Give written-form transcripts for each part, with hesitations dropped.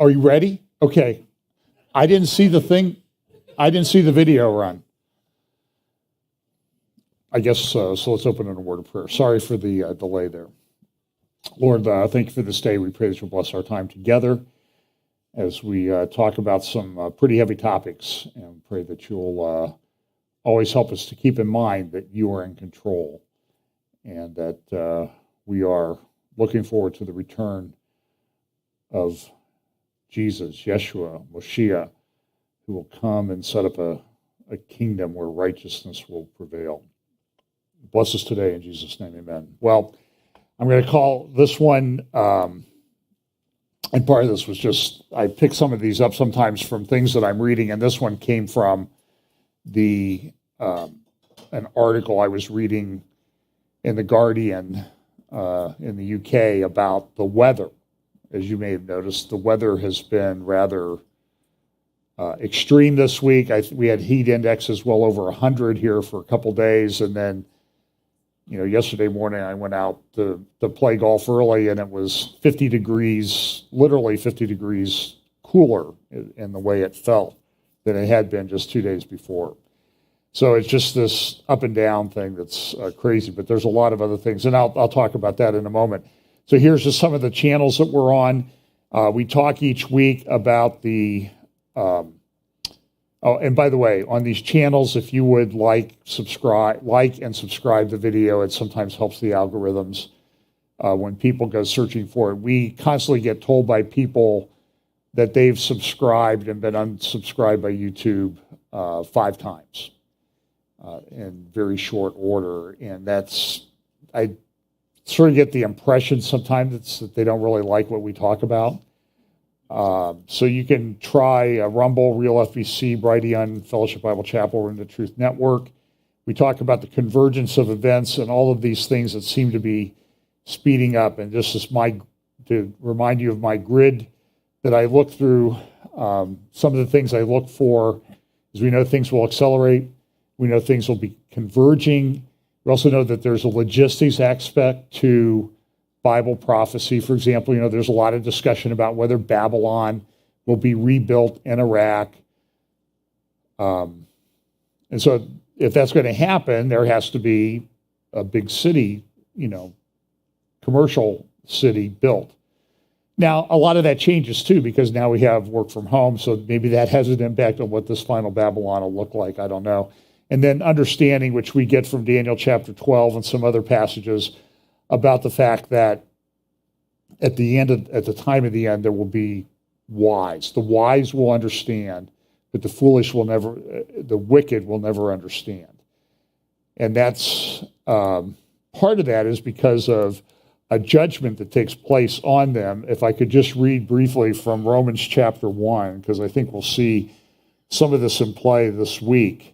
Are you ready? Okay. I didn't see the thing. I didn't see the video run. I guess so. So let's open in a word of prayer. Sorry for the delay there. Lord, thank you for this day. We pray that you'll bless our time together as we talk about some pretty heavy topics, and pray that you'll always help us to keep in mind that you are in control, and that we are looking forward to the return of Jesus, Yeshua, Moshiach, who will come and set up a kingdom where righteousness will prevail. Bless us today in Jesus' name, amen. Well, I'm going to call this one, and part of this was just, I pick some of these up sometimes from things that I'm reading, and this one came from an article I was reading in The Guardian in the UK about the weather. As you may have noticed, the weather has been rather extreme this week. We had heat indexes well over 100 here for a couple days, and then yesterday morning I went out to play golf early, and it was 50 degrees, literally 50 degrees cooler in the way it felt than it had been just 2 days before. So it's just this up and down thing that's crazy, but there's a lot of other things, and I'll talk about that in a moment. So here's just some of the channels that we're on. We talk each week about the and by the way, on these channels, if you would like and subscribe the video, it sometimes helps the algorithms when people go searching for it. We constantly get told by people that they've subscribed and been unsubscribed by YouTube 5 times in very short order, and I sort of get the impression sometimes that they don't really like what we talk about. So you can try Rumble, Real FBC, Brighteon, Fellowship Bible Chapel, and the Truth Network. We talk about the convergence of events and all of these things that seem to be speeding up. And this is to remind you of my grid that I look through. Some of the things I look for is we know things will accelerate. We know things will be converging. We also know that there's a logistics aspect to Bible prophecy. For example, there's a lot of discussion about whether Babylon will be rebuilt in Iraq. And so if that's going to happen, there has to be a big city, commercial city built. Now, a lot of that changes too, because now we have work from home, so maybe that has an impact on what this final Babylon will look like. I don't know. And then understanding, which we get from Daniel chapter 12 and some other passages, about the fact that at the time of the end, there will be wise. The wise will understand, but the wicked will never understand. And that's part of that is because of a judgment that takes place on them. If I could just read briefly from Romans chapter 1, because I think we'll see some of this in play this week.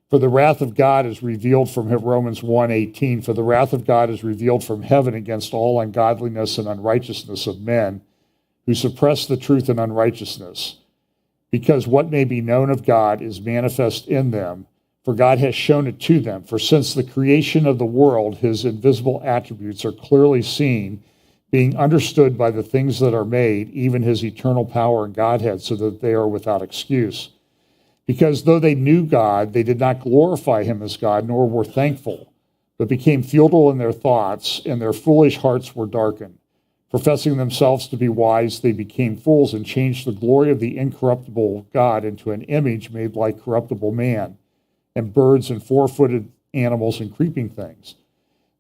For the wrath of God is revealed from Romans 1:18. For the wrath of God is revealed from heaven against all ungodliness and unrighteousness of men who suppress the truth in unrighteousness, because what may be known of God is manifest in them, for God has shown it to them. For since the creation of the world, his invisible attributes are clearly seen, being understood by the things that are made, even his eternal power and Godhead, so that they are without excuse. Because though they knew God, they did not glorify him as God, nor were thankful, but became futile in their thoughts, and their foolish hearts were darkened. Professing themselves to be wise, they became fools and changed the glory of the incorruptible God into an image made like corruptible man, and birds and four-footed animals and creeping things.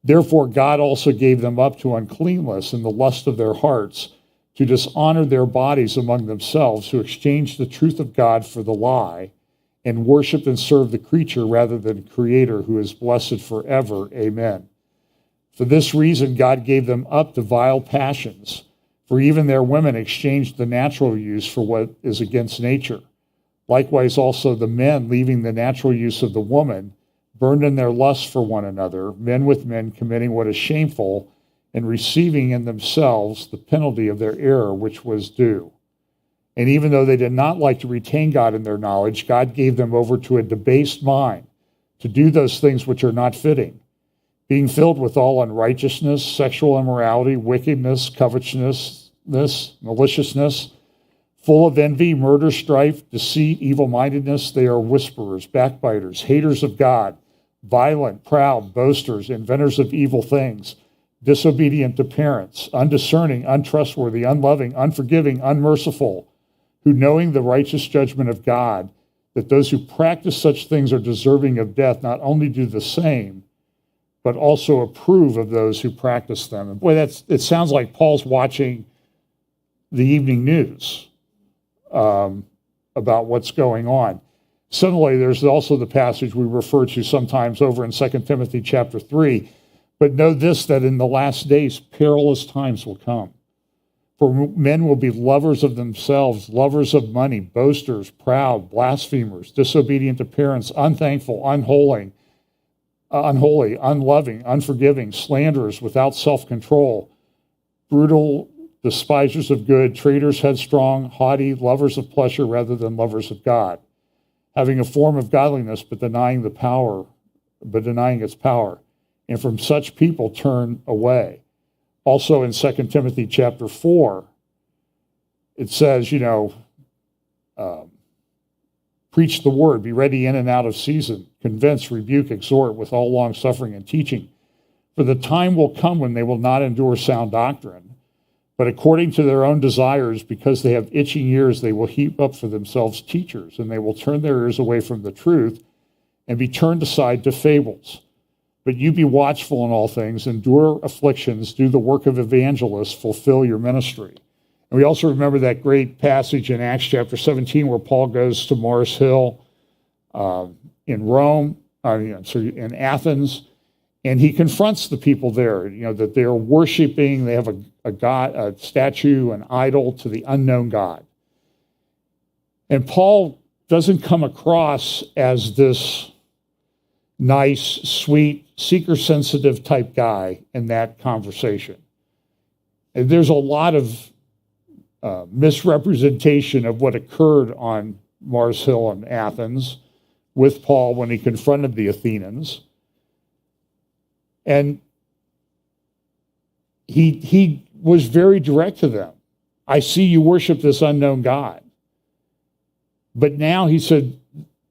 Therefore God also gave them up to uncleanness in the lust of their hearts, to dishonor their bodies among themselves, who exchanged the truth of God for the lie, and worshiped and served the creature rather than the Creator, who is blessed forever. Amen. For this reason God gave them up to vile passions, for even their women exchanged the natural use for what is against nature. Likewise also the men, leaving the natural use of the woman, burned in their lust for one another, men with men committing what is shameful, and receiving in themselves the penalty of their error, which was due. And even though they did not like to retain God in their knowledge, God gave them over to a debased mind to do those things which are not fitting, being filled with all unrighteousness, sexual immorality, wickedness, covetousness, maliciousness. Full of envy, murder, strife, deceit, evil-mindedness, they are whisperers, backbiters, haters of God, violent, proud, boasters, inventors of evil things, disobedient to parents, undiscerning, untrustworthy, unloving, unforgiving, unmerciful, who knowing the righteous judgment of God, that those who practice such things are deserving of death, not only do the same, but also approve of those who practice them. And boy, it sounds like Paul's watching the evening news about what's going on. Similarly, there's also the passage we refer to sometimes over in 2 Timothy chapter 3. But know this, that in the last days, perilous times will come. For men will be lovers of themselves, lovers of money, boasters, proud, blasphemers, disobedient to parents, unthankful, unholy, unloving, unforgiving, slanderers, without self-control, brutal, despisers of good, traitors, headstrong, haughty, lovers of pleasure rather than lovers of God, having a form of godliness but denying its power. And from such people turn away. Also in 2 Timothy chapter 4, it says, preach the word, be ready in and out of season, convince, rebuke, exhort with all long suffering and teaching. For the time will come when they will not endure sound doctrine, but according to their own desires, because they have itching ears, they will heap up for themselves teachers, and they will turn their ears away from the truth and be turned aside to fables. But you be watchful in all things, endure afflictions, do the work of evangelists, fulfill your ministry. And we also remember that great passage in Acts chapter 17 where Paul goes to Mars Hill in Athens, and he confronts the people there, that they're worshiping, they have a god, a statue, an idol to the unknown God. And Paul doesn't come across as this nice, sweet, seeker-sensitive type guy in that conversation. And there's a lot of misrepresentation of what occurred on Mars Hill in Athens with Paul when he confronted the Athenians. And he was very direct to them. I see you worship this unknown God. But now he said,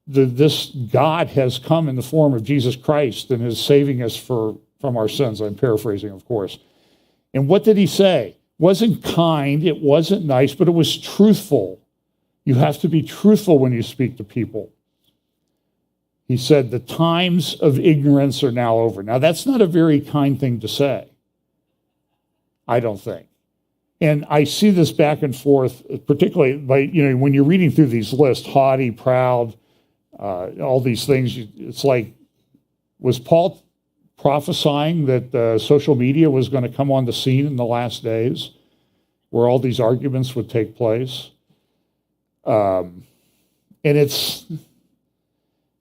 this God has come in the form of Jesus Christ and is saving us from our sins. I'm paraphrasing, of course. And what did he say? It wasn't kind, it wasn't nice, but it was truthful. You have to be truthful when you speak to people. He said, the times of ignorance are now over. Now, that's not a very kind thing to say, I don't think. And I see this back and forth, particularly when you're reading through these lists, haughty, proud, all these things. It's like, was Paul prophesying that social media was going to come on the scene in the last days where all these arguments would take place? And it's,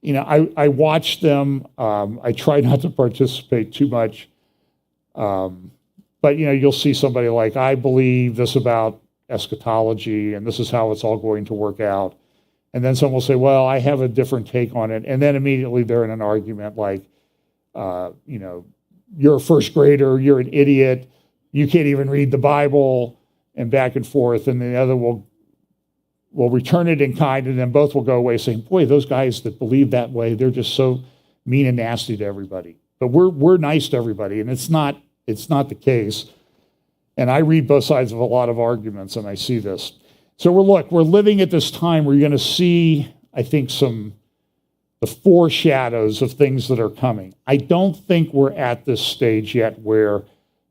I watch them. I try not to participate too much. But, you'll see somebody like, I believe this about eschatology, and this is how it's all going to work out. And then someone will say, well, I have a different take on it. And then immediately they're in an argument like, you're a first grader, you're an idiot, you can't even read the Bible, and back and forth. And the other will return it in kind, and then both will go away saying, boy, those guys that believe that way, they're just so mean and nasty to everybody. But we're nice to everybody, and it's not the case. And I read both sides of a lot of arguments, and I see this. So we're living at this time where you're going to see, I think, the foreshadows of things that are coming. I don't think we're at this stage yet where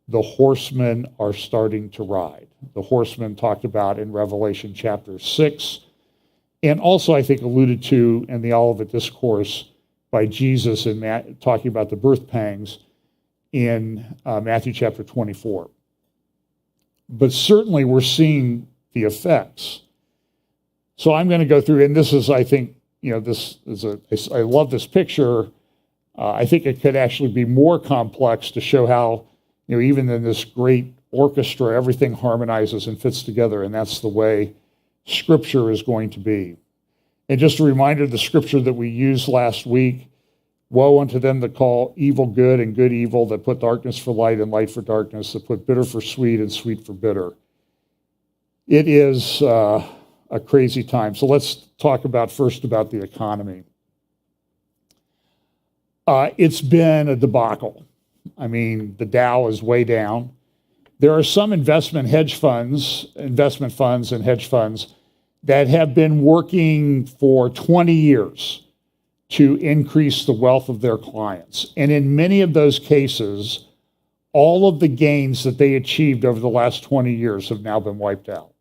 the horsemen are starting to ride. The horsemen talked about in Revelation chapter 6, and also I think alluded to in the Olivet Discourse by Jesus in talking about the birth pangs in Matthew chapter 24. But certainly we're seeing the effects. So I'm going to go through, and this is, I think, I love this picture. I think it could actually be more complex to show how, even in this great orchestra, everything harmonizes and fits together, and that's the way Scripture is going to be. And just a reminder, the Scripture that we used last week, woe unto them that call evil good and good evil, that put darkness for light and light for darkness, that put bitter for sweet and sweet for bitter. It is a crazy time. So let's talk first about the economy. It's been a debacle. I mean, the Dow is way down. There are some investment funds and hedge funds that have been working for 20 years to increase the wealth of their clients. And in many of those cases, all of the gains that they achieved over the last 20 years have now been wiped out.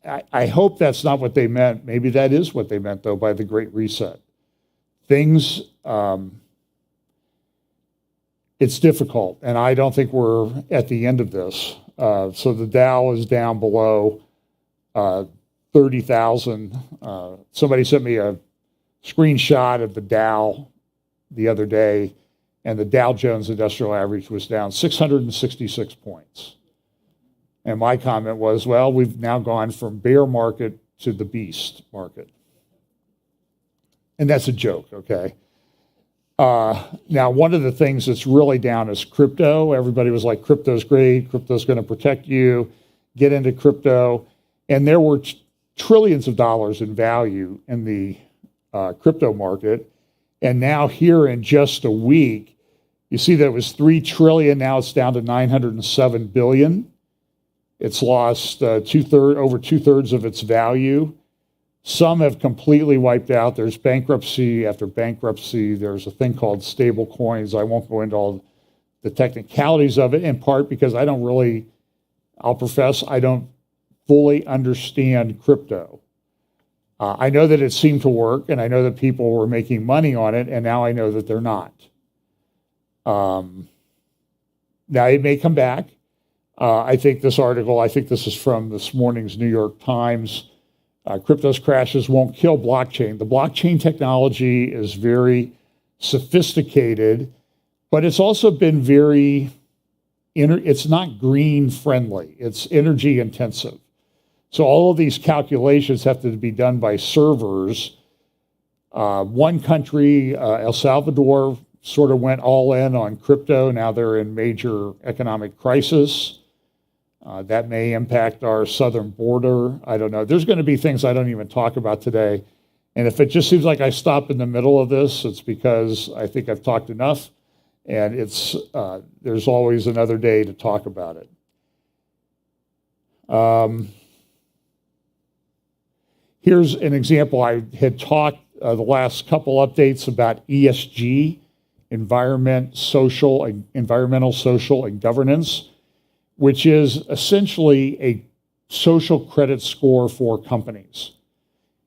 I hope that's not what they meant. Maybe that is what they meant, though, by the Great Reset. Things, it's difficult, and I don't think we're at the end of this. So the Dow is down below 30,000. Somebody sent me a screenshot of the Dow the other day, and the Dow Jones Industrial Average was down 666 points. And my comment was, well, we've now gone from bear market to the beast market. And that's a joke, okay? Now, one of the things that's really down is crypto. Everybody was like, crypto's great, crypto's going to protect you, get into crypto. And there were trillions of dollars in value in the crypto market. And now here in just a week, you see that it was 3 trillion, now it's down to 907 billion. It's lost over 2/3 of its value. Some have completely wiped out. There's bankruptcy after bankruptcy. There's a thing called stable coins. I won't go into all the technicalities of it, in part because I don't fully understand crypto. I know that it seemed to work, and I know that people were making money on it, and now I know that they're not. Now it may come back. I think this is from this morning's New York Times. Crypto's crashes won't kill blockchain. The blockchain technology is very sophisticated, but it's also been it's not green friendly. It's energy intensive. So all of these calculations have to be done by servers. One country, El Salvador, sort of went all in on crypto. Now they're in major economic crisis. That may impact our southern border. I don't know. There's going to be things I don't even talk about today. And if it just seems like I stop in the middle of this, it's because I think I've talked enough. And there's always another day to talk about it. Here's an example. I had talked the last couple updates about ESG, environmental, social, and governance, which is essentially a social credit score for companies.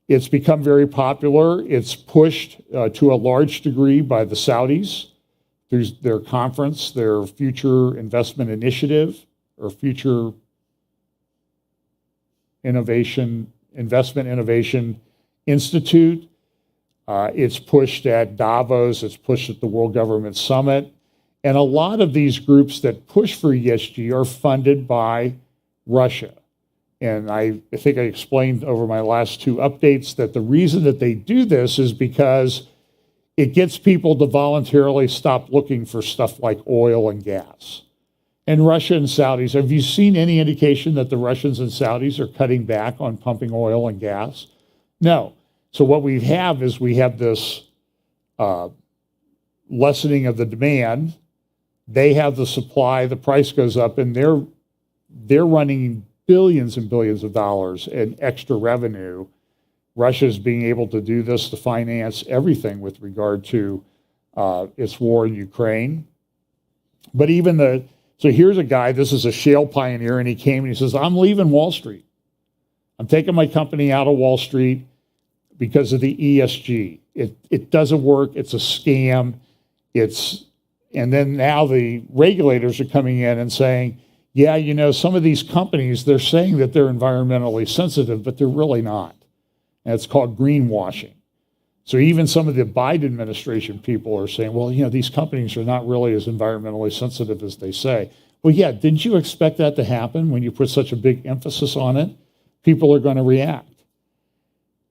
It's become very popular. It's pushed to a large degree by the Saudis through their conference, their Future Investment Initiative, or Future Investment Innovation Institute. It's pushed at Davos. It's pushed at the World Government Summit. And a lot of these groups that push for ESG are funded by Russia. And I think I explained over my last two updates that the reason that they do this is because it gets people to voluntarily stop looking for stuff like oil and gas. And Russia and Saudis, have you seen any indication that the Russians and Saudis are cutting back on pumping oil and gas? No. So what we have this lessening of the demand. They have the supply, the price goes up, and they're running billions and billions of dollars in extra revenue. Russia's being able to do this to finance everything with regard to its war in Ukraine. But so here's a guy, this is a shale pioneer, and he came and he says, I'm leaving Wall Street. I'm taking my company out of Wall Street because of the ESG. It doesn't work, it's a scam, and then now the regulators are coming in and saying, yeah, some of these companies, they're saying that they're environmentally sensitive, but they're really not. And it's called greenwashing. So even some of the Biden administration people are saying, well, these companies are not really as environmentally sensitive as they say. Well, yeah, didn't you expect that to happen when you put such a big emphasis on it? People are going to react.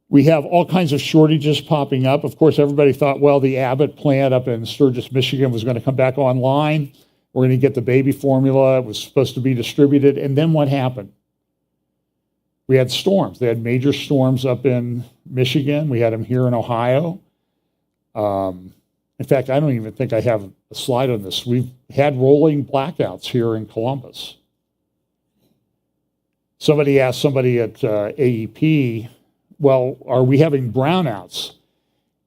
We have all kinds of shortages popping up. Of course, everybody thought, well, the Abbott plant up in Sturgis, Michigan was going to come back online. We're going to get the baby formula. It was supposed to be distributed. And then what happened? We had storms. They had major storms up in Michigan. We had them here in Ohio. In fact, I don't even think I have a slide on this. We've had rolling blackouts here in Columbus. Somebody asked somebody at AEP, well, are we having brownouts?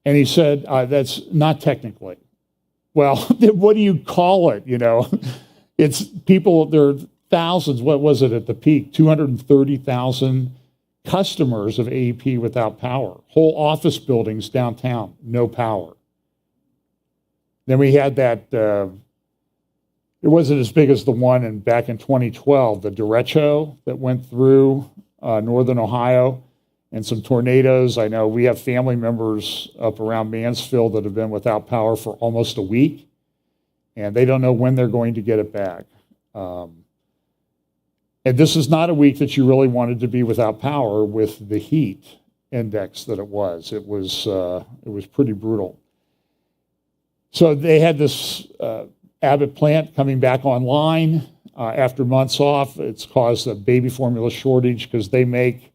And he said, that's not technically. Well, what do you call it? You know, it's people, there are thousands, what was it at the peak? 230,000 customers of AEP without power. Whole office buildings downtown, no power. Then we had that, it wasn't as big as the one back in 2012, the derecho that went through northern Ohio, and some tornadoes. I know we have family members up around Mansfield that have been without power for almost a week, and they don't know when they're going to get it back. And this is not a week that you really wanted to be without power with the heat index that it was. It was pretty brutal. So they had this Abbott plant coming back online after months off. It's caused a baby formula shortage because they make,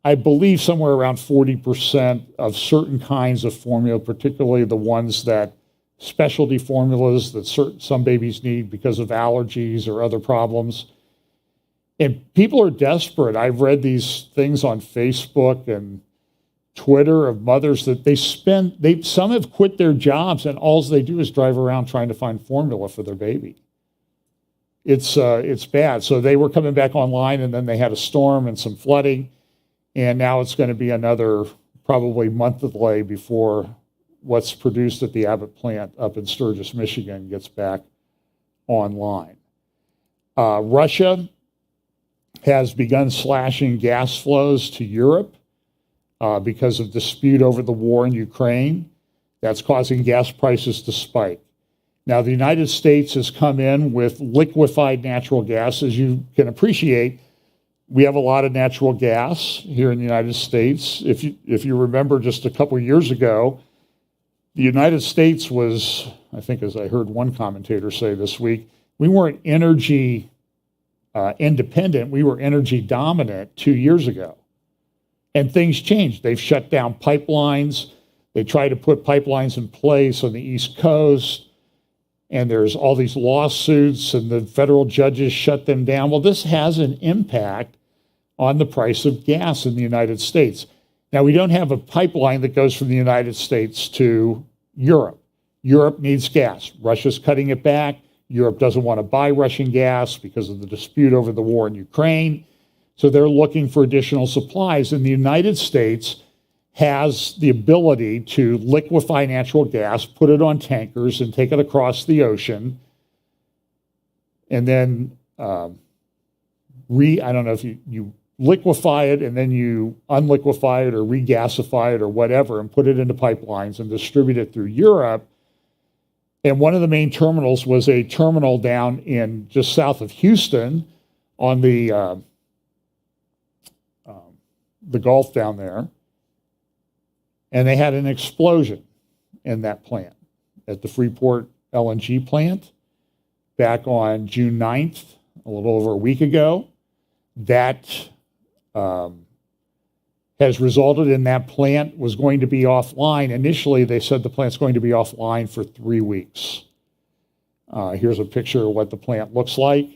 I believe, somewhere around 40% of certain kinds of formula, particularly the ones that specialty formulas that some babies need because of allergies or other problems. And people are desperate. I've read these things on Facebook and Twitter of mothers that some have quit their jobs and all they do is drive around trying to find formula for their baby. It's bad. So they were coming back online, and then they had a storm and some flooding, and now it's going to be another probably month delay before what's produced at the Abbott plant up in Sturgis, Michigan gets back online. Russia has begun slashing gas flows to Europe because of dispute over the war in Ukraine. That's causing gas prices to spike. Now, the United States has come in with liquefied natural gas. As you can appreciate, we have a lot of natural gas here in the United States. If you remember just a couple of years ago, the United States was, I think as I heard one commentator say this week, we weren't energy independent, we were energy dominant 2 years ago. And things changed. They've shut down pipelines. They try to put pipelines in place on the East Coast. And there's all these lawsuits, and the federal judges shut them down. Well, this has an impact on the price of gas in the United States. Now, we don't have a pipeline that goes from the United States to Europe. Europe needs gas. Russia's cutting it back. Europe doesn't want to buy Russian gas because of the dispute over the war in Ukraine. So they're looking for additional supplies. And the United States has the ability to liquefy natural gas, put it on tankers, and take it across the ocean. And then, I don't know if you liquefy it and then you unliquefy it or regasify it or whatever and put it into pipelines and distribute it through Europe. And one of the main terminals was a terminal down in just south of Houston on the Gulf down there. And they had an explosion in that plant at the Freeport LNG plant back on June 9th, a little over a week ago. That has resulted in that plant was going to be offline. Initially, they said the plant's going to be offline for 3 weeks. Here's a picture of what the plant looks like.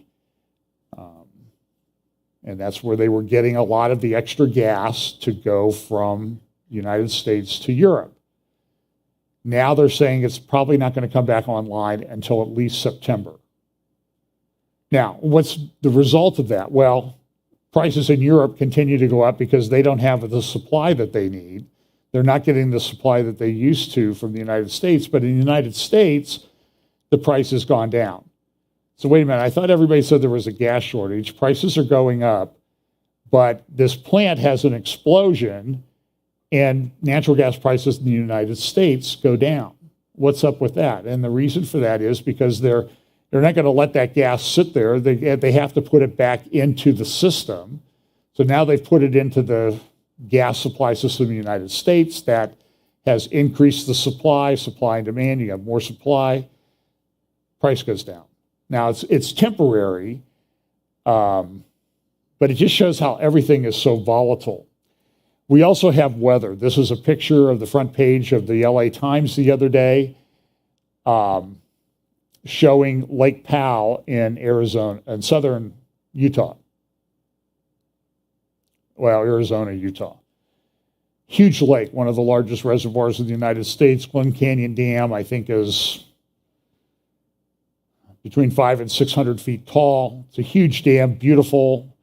And that's where they were getting a lot of the extra gas to go from the United States to Europe. Now they're saying it's probably not going to come back online until at least September. Now, what's the result of that? Well, prices in Europe continue to go up because they don't have the supply that they need. They're not getting the supply that they used to from the United States, but in the United States, the price has gone down. So wait a minute, I thought everybody said there was a gas shortage. Prices are going up, but this plant has an explosion and natural gas prices in the United States go down. What's up with that? And the reason for that is because they're not going to let that gas sit there. They have to put it back into the system. So now they've put it into the gas supply system in the United States. That has increased the supply and demand. You have more supply, price goes down. Now it's temporary, But it just shows how everything is so volatile. We also have weather. This is a picture of the front page of the LA Times the other day, showing Lake Powell in Arizona and southern Utah. Well, Arizona, Utah. Huge lake, one of the largest reservoirs in the United States. Glen Canyon Dam, I think, is between 500 and 600 feet tall. It's a huge dam, beautiful.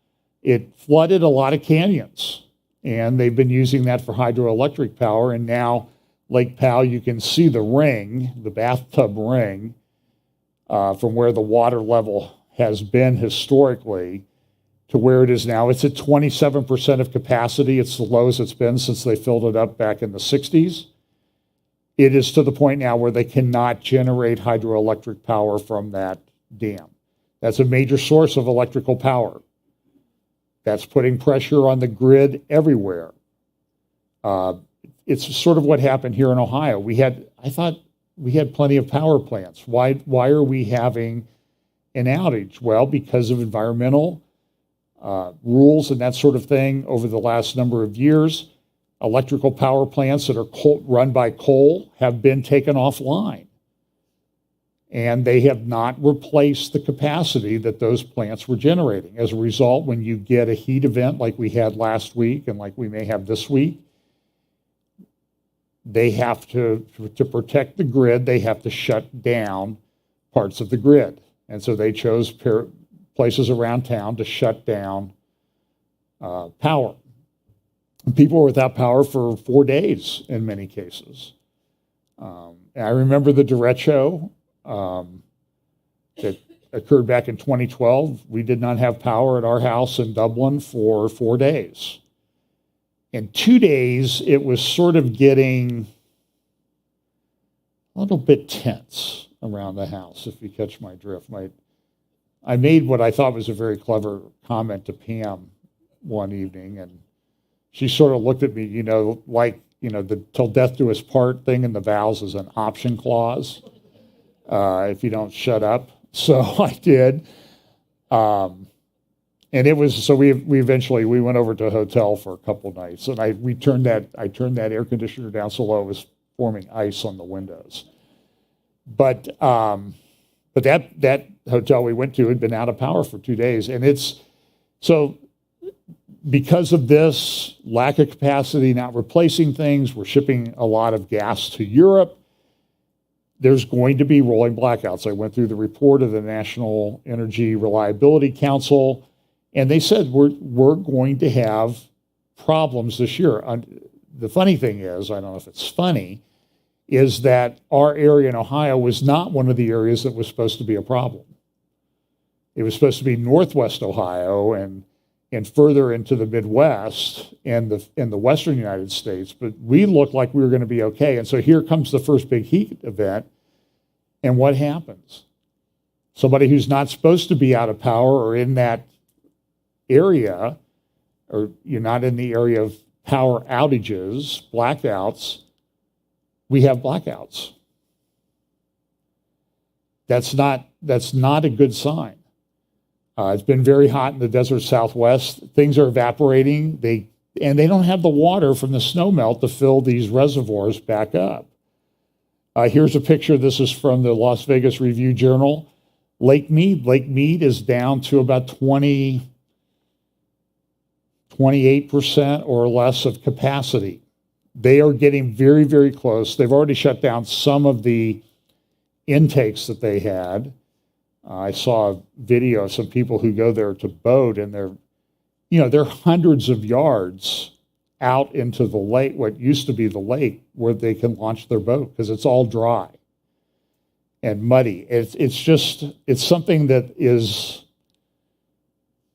It flooded a lot of canyons, and they've been using that for hydroelectric power. And now Lake Powell, you can see the ring, the bathtub ring, from where the water level has been historically to where it is now. It's at 27% of capacity. It's the lowest it's been since they filled it up back in the 60s. It is to the point now where they cannot generate hydroelectric power from that dam. That's a major source of electrical power. That's putting pressure on the grid everywhere. It's sort of what happened here in Ohio. I thought we had plenty of power plants. Why are we having an outage? Well, because of environmental rules and that sort of thing over the last number of years. Electrical power plants that are run by coal have been taken offline. And they have not replaced the capacity that those plants were generating. As a result, when you get a heat event like we had last week and like we may have this week, they have to protect the grid, they have to shut down parts of the grid. And so they chose places around town to shut down power. And people were without power for 4 days in many cases. I remember the derecho that occurred back in 2012. We did not have power at our house in Dublin for 4 days. In 2 days, it was sort of getting a little bit tense around the house, if you catch my drift. I made what I thought was a very clever comment to Pam one evening, and she sort of looked at me, the till death do us part thing in the vows is an option clause if you don't shut up. So I did. And it was, so we eventually went over to a hotel for a couple of nights, and I turned that air conditioner down so low it was forming ice on the windows. But that hotel we went to had been out of power for 2 days, and so because of this lack of capacity, not replacing things, we're shipping a lot of gas to Europe. There's going to be rolling blackouts. I went through the report of the National Energy Reliability Council, and they said we're going to have problems this year. The funny thing is, I don't know if it's funny, is that our area in Ohio was not one of the areas that was supposed to be a problem. It was supposed to be Northwest Ohio and further into the Midwest and the Western United States, but we looked like we were going to be okay. And so here comes the first big heat event, and what happens? Somebody who's not supposed to be out of power or in that area, or you're not in the area of power outages, blackouts, we have blackouts. That's not a good sign. It's been very hot in the desert Southwest. Things are evaporating. They don't have the water from the snowmelt to fill these reservoirs back up. Here's a picture. This is from the Las Vegas Review-Journal. Lake Mead. Lake Mead is down to about 28% or less of capacity. They are getting very, very close. They've already shut down some of the intakes that they had. I saw a video of some people who go there to boat, and they're hundreds of yards out into the lake, what used to be the lake, where they can launch their boat because it's all dry and muddy. It's something that is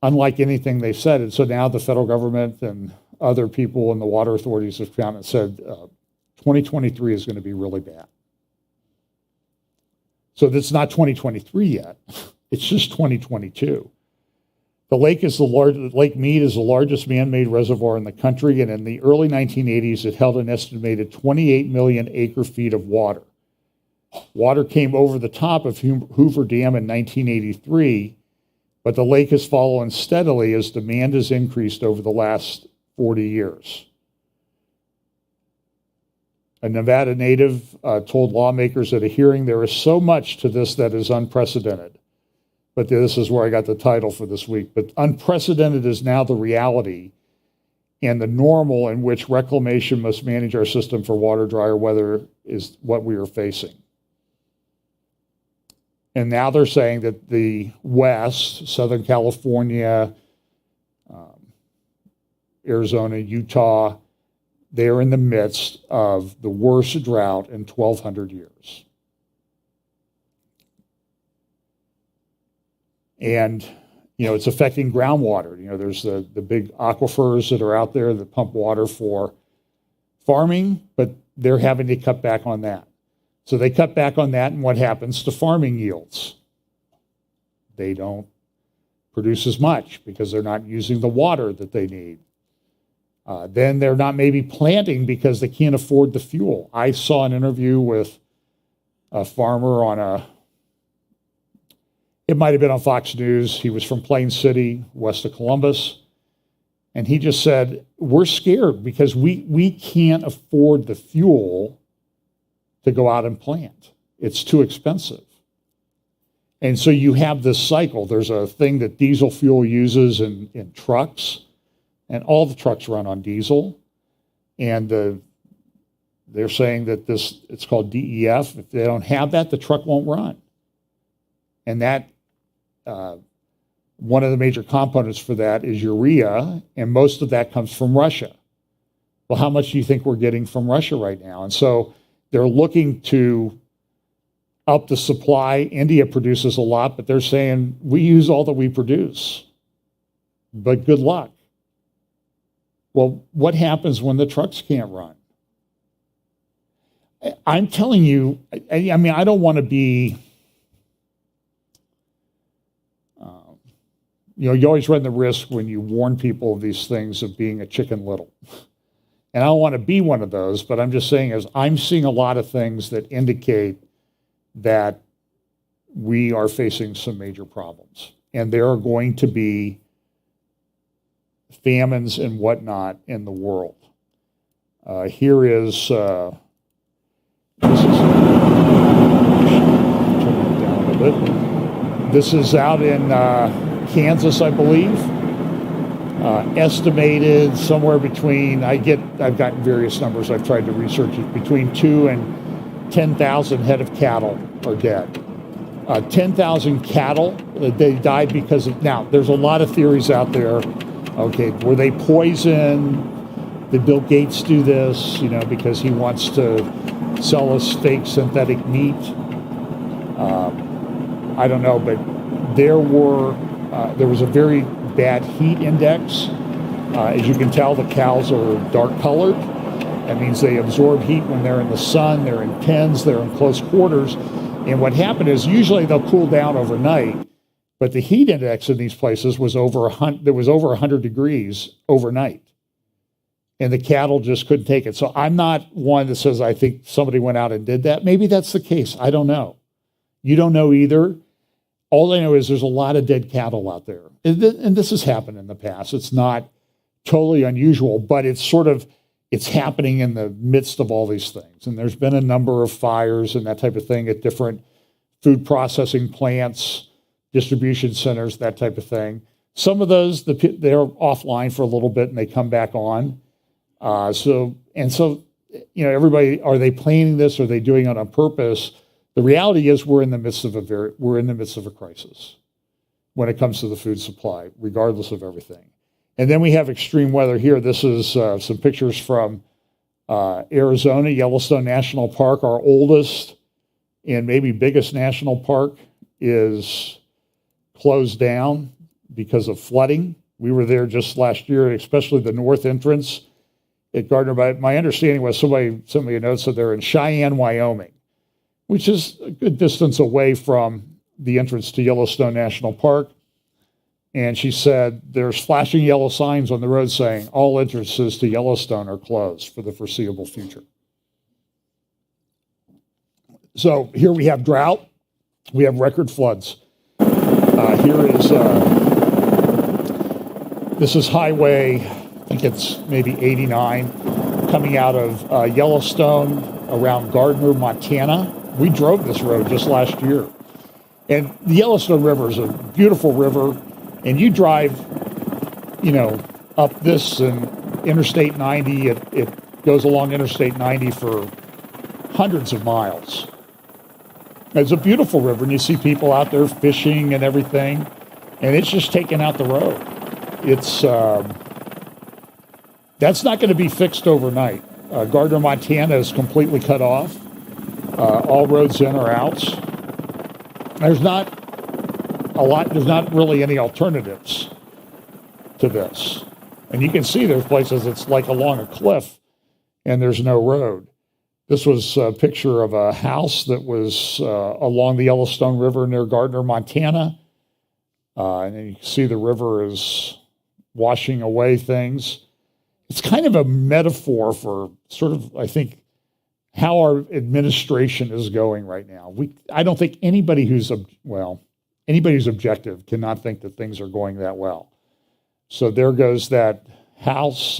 unlike anything they've said. And so now the federal government and other people in the water authorities have come out and said 2023 is going to be really bad. So that's not 2023 yet. It's just 2022. The lake Lake Mead is the largest man-made reservoir in the country, and in the early 1980s, it held an estimated 28 million acre-feet of water. Water came over the top of Hoover Dam in 1983, But the lake has fallen steadily as demand has increased over the last 40 years. A Nevada native told lawmakers at a hearing, there is so much to this that is unprecedented. But this is where I got the title for this week. But unprecedented is now the reality and the normal in which reclamation must manage our system for water, drier weather is what we are facing. And now they're saying that the West, Southern California, Arizona, Utah, they're in the midst of the worst drought in 1,200 years. And, it's affecting groundwater. There's the big aquifers that are out there that pump water for farming, but they're having to cut back on that. So they cut back on that, and what happens to farming yields? They don't produce as much because they're not using the water that they need. Then they're not maybe planting because they can't afford the fuel. I saw an interview with a farmer it might have been on Fox News. He was from Plain City, west of Columbus. And he just said, we're scared because we can't afford the fuel to go out and plant. It's too expensive. And so you have this cycle. There's a thing that diesel fuel uses in trucks, and all the trucks run on diesel. And they're saying that it's called DEF. If they don't have that, the truck won't run. And that one of the major components for that is urea, and most of that comes from Russia. Well, how much do you think we're getting from Russia right now? And so they're looking to up the supply. India produces a lot, but they're saying we use all that we produce. But good luck. Well, what happens when the trucks can't run? I'm telling you, I mean, I don't want to be, you always run the risk when you warn people of these things of being a Chicken Little. And I don't want to be one of those, but I'm just saying I'm seeing a lot of things that indicate that we are facing some major problems. And there are going to be famines and whatnot in the world. Here is, turn it down a bit. This is out in Kansas, I believe. Estimated somewhere between, I've gotten various numbers, I've tried to research it, between 2 and 10,000 head of cattle are dead. 10,000 cattle, they died because of, now, there's a lot of theories out there. Okay, were they poisoned? Did Bill Gates do this, because he wants to sell us fake synthetic meat? I don't know, but there was a very bad heat index. As you can tell, the cows are dark colored. That means they absorb heat when they're in the sun, they're in pens, they're in close quarters. And what happened is usually they'll cool down overnight, but the heat index in these places was over 100 degrees overnight. And the cattle just couldn't take it. So I'm not one that says I think somebody went out and did that. Maybe that's the case. I don't know. You don't know either. All I know is there's a lot of dead cattle out there. And this has happened in the past. It's not totally unusual, but it's happening in the midst of all these things. And there's been a number of fires and that type of thing at different food processing plants, distribution centers, that type of thing. Some of those, they're offline for a little bit and they come back on. So everybody, are they planning this? Are they doing it on purpose? The reality is we're in the midst of a crisis when it comes to the food supply, regardless of everything. And then we have extreme weather here. This is some pictures from Arizona, Yellowstone National Park. Our oldest and maybe biggest national park is closed down because of flooding. We were there just last year, especially the north entrance at Gardner. But my understanding was somebody a note said they're in Cheyenne, Wyoming, which is a good distance away from the entrance to Yellowstone National Park. And she said there's flashing yellow signs on the road saying all entrances to Yellowstone are closed for the foreseeable future. So here we have drought. We have record floods. This is Highway, I think it's maybe 89, coming out of Yellowstone around Gardner, Montana. We drove this road just last year. And the Yellowstone River is a beautiful river, and you drive, up this and Interstate 90, it goes along Interstate 90 for hundreds of miles. It's a beautiful river, and you see people out there fishing and everything, and it's just taking out the road. It's that's not going to be fixed overnight. Gardner, Montana is completely cut off. All roads in or outs. There's not really any alternatives to this. And you can see there's places it's like along a cliff and there's no road. This was a picture of a house that was along the Yellowstone River near Gardner, Montana. And you can see the river is washing away things. It's kind of a metaphor for sort of, I think, how our administration is going right now. I don't think anybody who's objective cannot think that things are going that well. So there goes that house.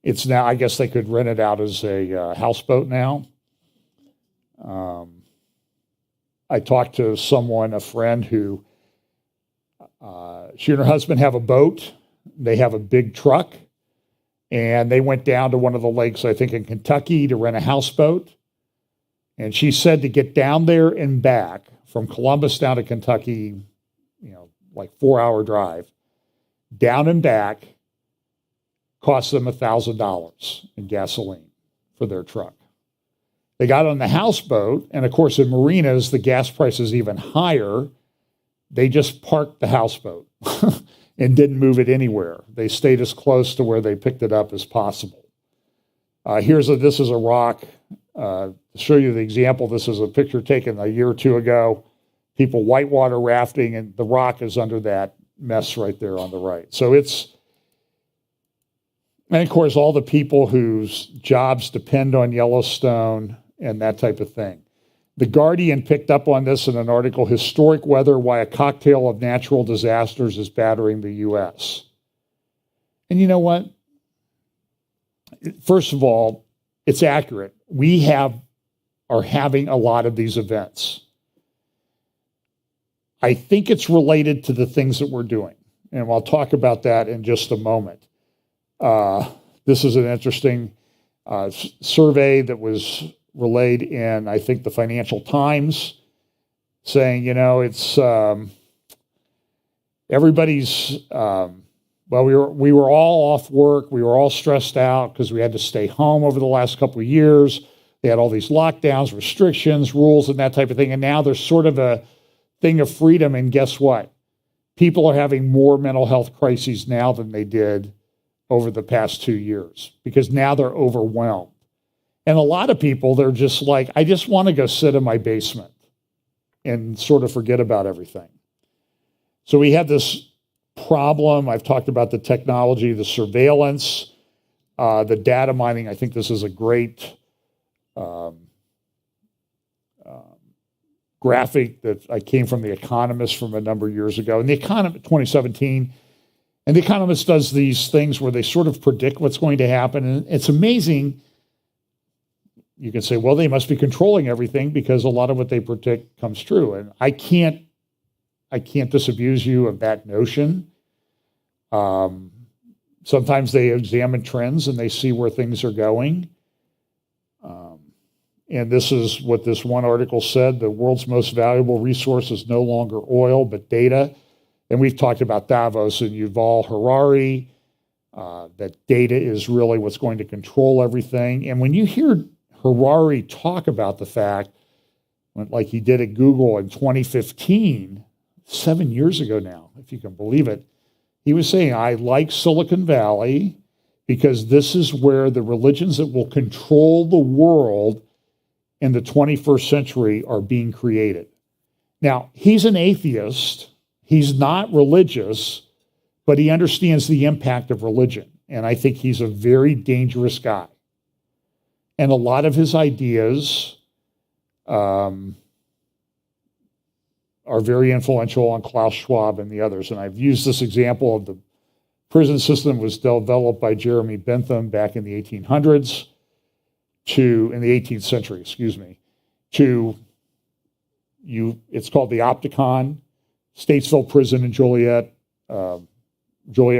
It's now, I guess they could rent it out as a houseboat now. I talked to a friend who, she and her husband have a boat. They have a big truck. And they went down to one of the lakes, I think in Kentucky, to rent a houseboat. And she said to get down there and back from Columbus down to Kentucky, like 4-hour drive, down and back, cost them $1,000 in gasoline for their truck. They got on the houseboat, and of course in marinas, the gas price is even higher. They just parked the houseboat and didn't move it anywhere. They stayed as close to where they picked it up as possible. This is a rock. To show you the example, this is a picture taken a year or two ago. People whitewater rafting, and the rock is under that mess right there on the right. So and of course, all the people whose jobs depend on Yellowstone and that type of thing. The Guardian picked up on this in an article, Historic Weather, Why a Cocktail of Natural Disasters is Battering the U.S. And you know what? First of all, it's accurate. We are having a lot of these events. I think it's related to the things that we're doing. And I'll talk about that in just a moment. This is an interesting survey that was relayed in, I think, the Financial Times, saying, it's everybody's, we were all off work. We were all stressed out because we had to stay home over the last couple of years. They had all these lockdowns, restrictions, rules, and that type of thing. And now there's sort of a thing of freedom. And guess what? People are having more mental health crises now than they did over the past 2 years because now they're overwhelmed. And a lot of people, they're just like, I just want to go sit in my basement and sort of forget about everything. So we have this problem. I've talked about the technology, the surveillance, the data mining. I think this is a great graphic that I came from The Economist from a number of years ago. And The Economist, 2017, and The Economist does these things where they sort of predict what's going to happen. And it's amazing. You can say, well, they must be controlling everything because a lot of what they predict comes true. And I can't disabuse you of that notion. Sometimes they examine trends and they see where things are going. And this is what this one article said: the world's most valuable resource is no longer oil, but data. And we've talked about Davos and Yuval Harari, that data is really what's going to control everything. And when you hear Harari talk about the fact, like he did at Google in 2015, 7 years ago now, if you can believe it, he was saying, I like Silicon Valley because this is where the religions that will control the world in the 21st century are being created. Now, he's an atheist. He's not religious, but he understands the impact of religion. And I think he's a very dangerous guy. And a lot of his ideas are are very influential on Klaus Schwab and the others. And I've used this example of the prison system was developed by Jeremy Bentham back in the 1800s in the 18th century, it's called the Opticon, Statesville Prison in Joliet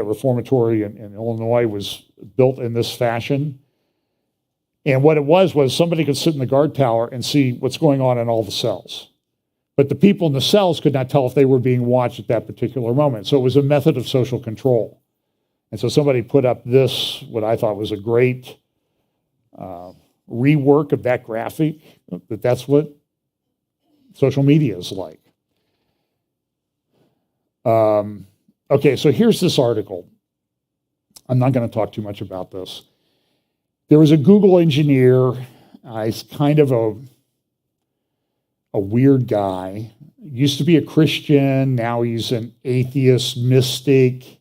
Reformatory in Illinois was built in this fashion. And what it was somebody could sit in the guard tower and see what's going on in all the cells. But the people in the cells could not tell if they were being watched at that particular moment. So it was a method of social control. And so somebody put up this, what I thought was a great rework of that graphic, that's what social media is like. Okay, so here's this article. I'm not going to talk too much about this. There was a Google engineer. He's kind of a weird guy. Used to be a Christian. Now he's an atheist mystic.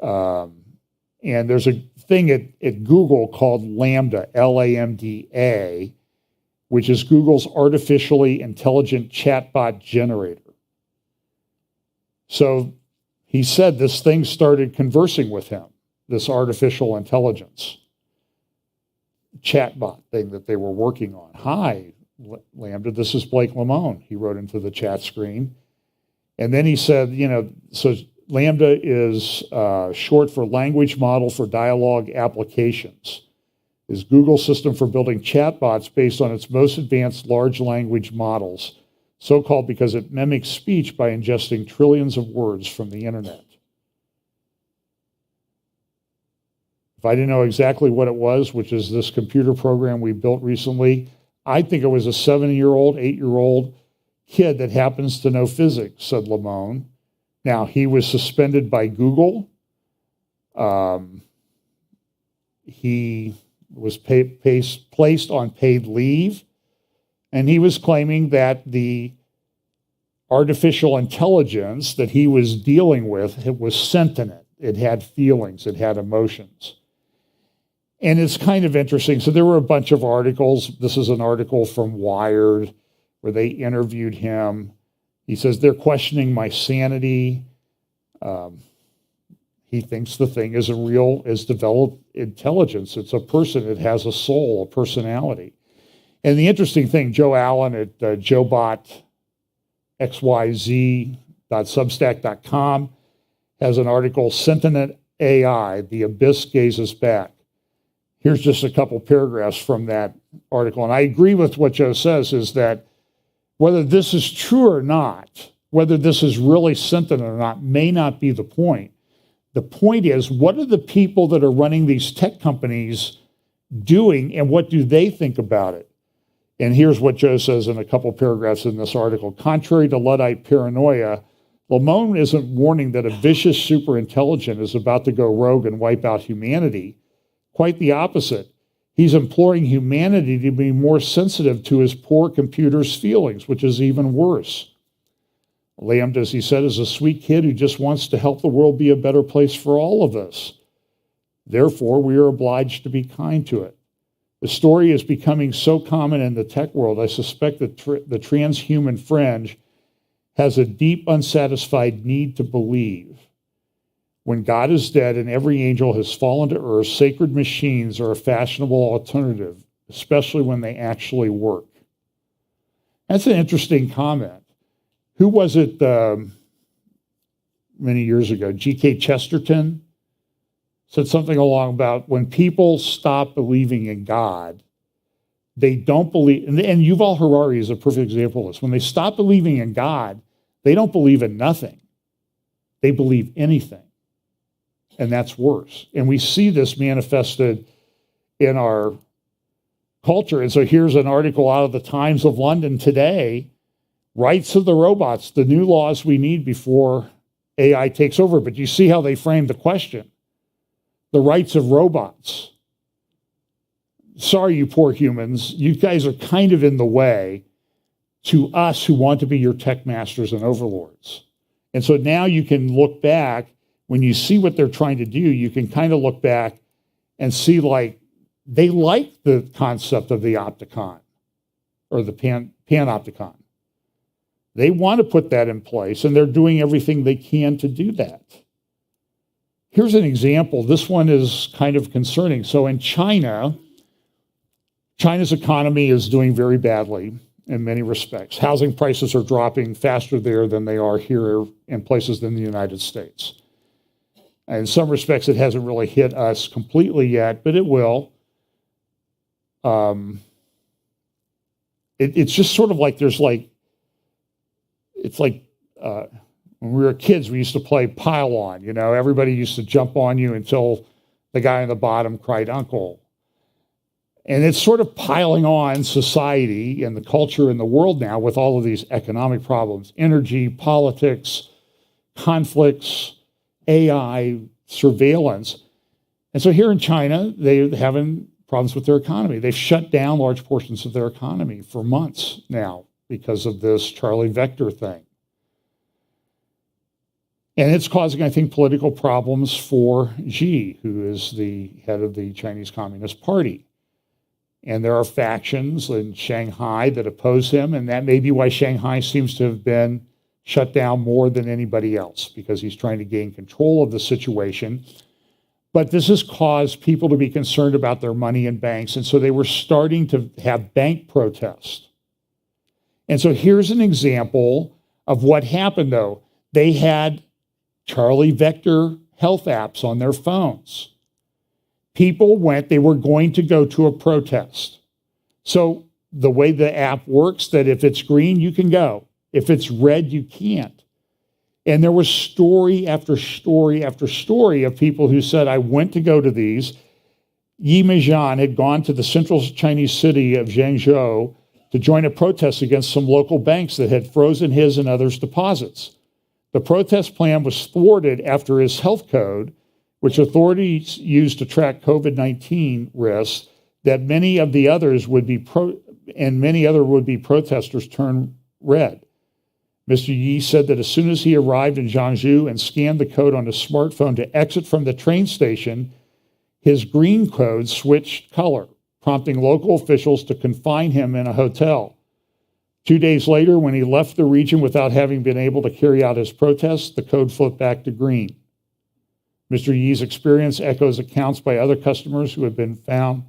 And there's a thing at Google called Lambda, L-A-M-D-A, which is Google's artificially intelligent chatbot generator. So he said this thing started conversing with him, this artificial intelligence chatbot thing that they were working on. Hi, Lambda, this is Blake Lamone, he wrote into the chat screen. And then he said, so Lambda is short for Language Model for Dialogue Applications. Is Google's system for building chatbots based on its most advanced large language models, so-called because it mimics speech by ingesting trillions of words from the internet. If I didn't know exactly what it was, which is this computer program we built recently, I think it was a 7-year-old, 8-year-old kid that happens to know physics, said Lamone. Now, he was suspended by Google. He was placed on paid leave, and he was claiming that the artificial intelligence that he was dealing with, it was sentient. It had feelings. It had emotions. And it's kind of interesting. So there were a bunch of articles. This is an article from Wired where they interviewed him. He says, they're questioning my sanity. He thinks the thing is developed intelligence. It's a person. It has a soul, a personality. And the interesting thing, Joe Allen at joebotxyz.substack.com has an article, Sentient AI, The Abyss Gazes Back. Here's just a couple paragraphs from that article. And I agree with what Joe says, is that whether this is true or not, whether this is really sentient or not, may not be the point. The point is, what are the people that are running these tech companies doing, and what do they think about it? And here's what Joe says in a couple paragraphs in this article. Contrary to Luddite paranoia, Lamone isn't warning that a vicious superintelligent is about to go rogue and wipe out humanity. Quite the opposite. He's imploring humanity to be more sensitive to his poor computer's feelings, which is even worse. Lambda, as he said, is a sweet kid who just wants to help the world be a better place for all of us. Therefore, we are obliged to be kind to it. The story is becoming so common in the tech world, I suspect that the transhuman fringe has a deep, unsatisfied need to believe. When God is dead and every angel has fallen to earth, sacred machines are a fashionable alternative, especially when they actually work. That's an interesting comment. Who was it many years ago? G.K. Chesterton said something along about when people stop believing in God, they don't believe, and Yuval Harari is a perfect example of this. When they stop believing in God, they don't believe in nothing. They believe anything. And that's worse. And we see this manifested in our culture. And so here's an article out of the Times of London today, Rights of the Robots, the new laws we need before AI takes over. But you see how they frame the question. The rights of robots. Sorry, you poor humans. You guys are kind of in the way to us who want to be your tech masters and overlords. And so now you can look back. When you see what they're trying to do, you can kind of look back and see, like, they like the concept of the opticon or the panopticon. They want to put that in place, and they're doing everything they can to do that. Here's an example. This one is kind of concerning. So in China, China's economy is doing very badly in many respects. Housing prices are dropping faster there than they are here in places in the United States. In some respects, it hasn't really hit us completely yet, but it will. It's just sort of like it's like when we were kids, we used to play pile on. Everybody used to jump on you until the guy on the bottom cried uncle. And it's sort of piling on society and the culture in the world now with all of these economic problems, energy, politics, conflicts, AI, surveillance. And so here in China, they're having problems with their economy. They've shut down large portions of their economy for months now because of this Charlie Vector thing. And it's causing, I think, political problems for Xi, who is the head of the Chinese Communist Party. And there are factions in Shanghai that oppose him, and that may be why Shanghai seems to have been shut down more than anybody else, because he's trying to gain control of the situation. But this has caused people to be concerned about their money in banks, and so they were starting to have bank protests. And so here's an example of what happened, though. They had Charlie Vector health apps on their phones. People they were going to go to a protest. So the way the app works, that if it's green, you can go. If it's red, you can't. And there was story after story after story of people who said, I went to go to these. Yi Meijian had gone to the central Chinese city of Zhengzhou to join a protest against some local banks that had frozen his and others' deposits. The protest plan was thwarted after his health code, which authorities used to track COVID-19 risks, that many of the others many other would-be protesters turned red. Mr. Yi said that as soon as he arrived in Zhangzhou and scanned the code on his smartphone to exit from the train station, his green code switched color, prompting local officials to confine him in a hotel. 2 days later, when he left the region without having been able to carry out his protest, the code flipped back to green. Mr. Yi's experience echoes accounts by other customers who have been found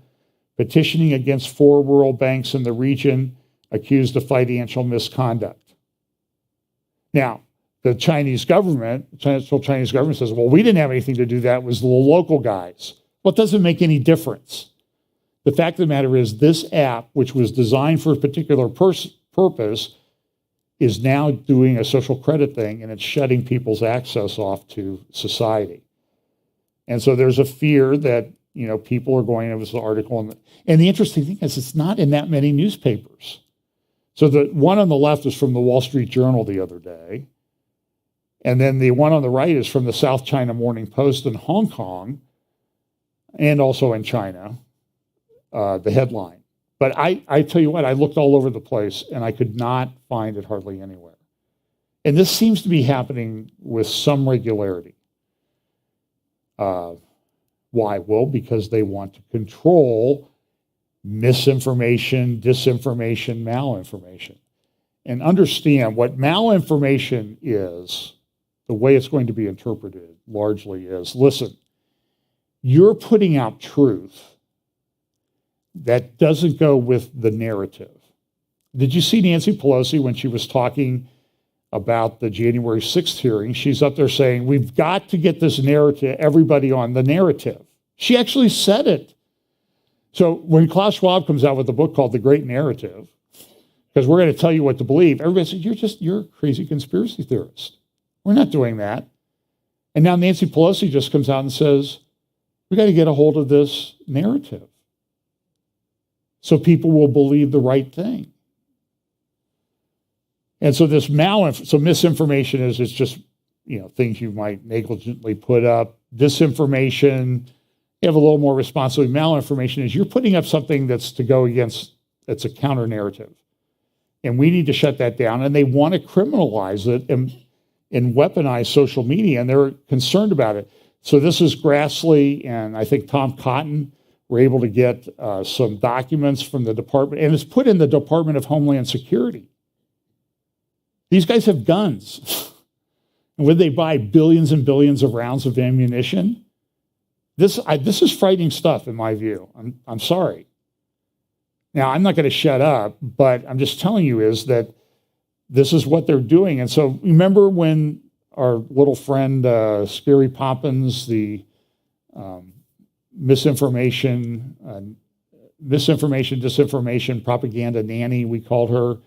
petitioning against 4 rural banks in the region accused of financial misconduct. Now, the Chinese government says, well, we didn't have anything to do that. It was the local guys. Well, it doesn't make any difference. The fact of the matter is this app, which was designed for a particular purpose, is now doing a social credit thing, and it's shutting people's access off to society. And so there's a fear that, people are going, it was the article. And the interesting thing is it's not in that many newspapers. So the one on the left is from the Wall Street Journal the other day. And then the one on the right is from the South China Morning Post in Hong Kong and also in China, the headline. But I tell you what, I looked all over the place and I could not find it hardly anywhere. And this seems to be happening with some regularity. Why? Well, because they want to control misinformation, disinformation, malinformation. And understand what malinformation is, the way it's going to be interpreted largely is, listen, you're putting out truth that doesn't go with the narrative. Did you see Nancy Pelosi when she was talking about the January 6th hearing? She's up there saying, we've got to get this narrative, everybody on the narrative. She actually said it. So when Klaus Schwab comes out with a book called The Great Narrative, because we're going to tell you what to believe, everybody says, you're a crazy conspiracy theorist. We're not doing that. And now Nancy Pelosi just comes out and says, we got to get a hold of this narrative so people will believe the right thing. And so this misinformation is it's just, things you might negligently put up. Disinformation, you have a little more responsibility. Malinformation is you're putting up something that's a counter narrative. And we need to shut that down. And they want to criminalize it and weaponize social media, and they're concerned about it. So this is Grassley and I think Tom Cotton were able to get some documents from the department, and it's put in the Department of Homeland Security. These guys have guns. And when they buy billions and billions of rounds of ammunition, this is frightening stuff in my view. I'm sorry. Now, I'm not going to shut up, but I'm just telling you is that this is what they're doing. And so remember when our little friend, Scary Poppins, the misinformation, disinformation, propaganda nanny, we called her,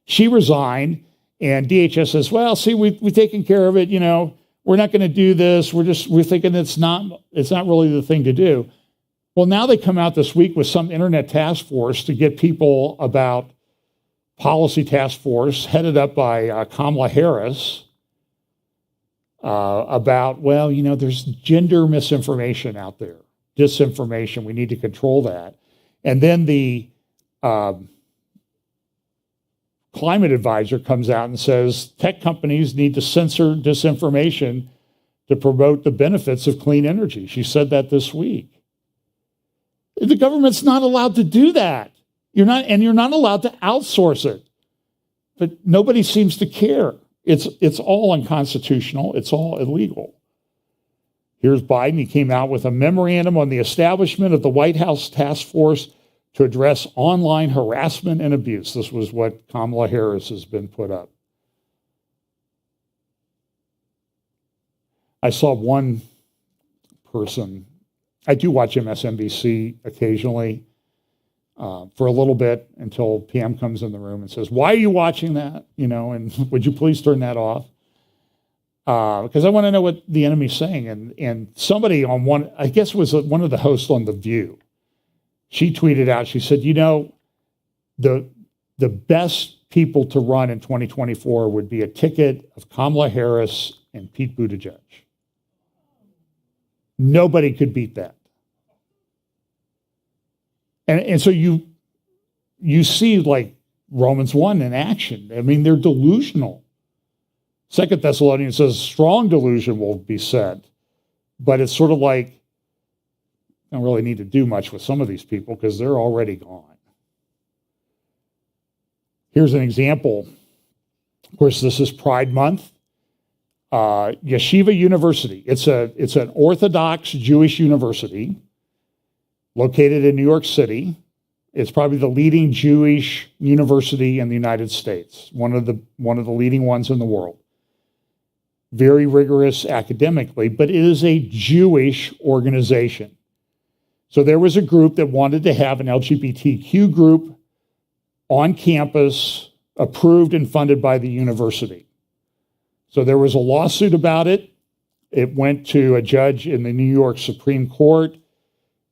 she resigned. And DHS says, well, see, we've taken care of it. You know, we're not going to do this. We're thinking it's not really the thing to do. Well, now they come out this week with some internet task force to get people about policy task force headed up by Kamala Harris about, well, you know, there's gender misinformation out there, disinformation. We need to control that. And then the climate advisor comes out and says tech companies need to censor disinformation to promote the benefits of clean energy. She said that this week. The government's not allowed to do that. You're not allowed to outsource it. But nobody seems to care. It's all unconstitutional. It's all illegal. Here's Biden. He came out with a memorandum on the establishment of the White House task force to address online harassment and abuse. This was what Kamala Harris has been put up. I saw one person, I do watch MSNBC occasionally for a little bit until Pam comes in the room and says, why are you watching that? You know, and would you please turn that off? Because I want to know what the enemy's saying. And somebody on one, I guess it was one of the hosts on The View, she tweeted out, she said, you know, the best people to run in 2024 would be a ticket of Kamala Harris and Pete Buttigieg. Nobody could beat that. And so you see like Romans 1 in action. I mean, they're delusional. 2 Thessalonians says strong delusion will be said. But it's sort of like, I don't really need to do much with some of these people because they're already gone. Here's an example. Of course, this is Pride Month. Yeshiva University. It's an Orthodox Jewish university located in New York City. It's probably the leading Jewish university in the United States, one of the leading ones in the world. Very rigorous academically, but it is a Jewish organization. So there was a group that wanted to have an LGBTQ group on campus, approved and funded by the university. So there was a lawsuit about it. It went to a judge in the New York Supreme Court.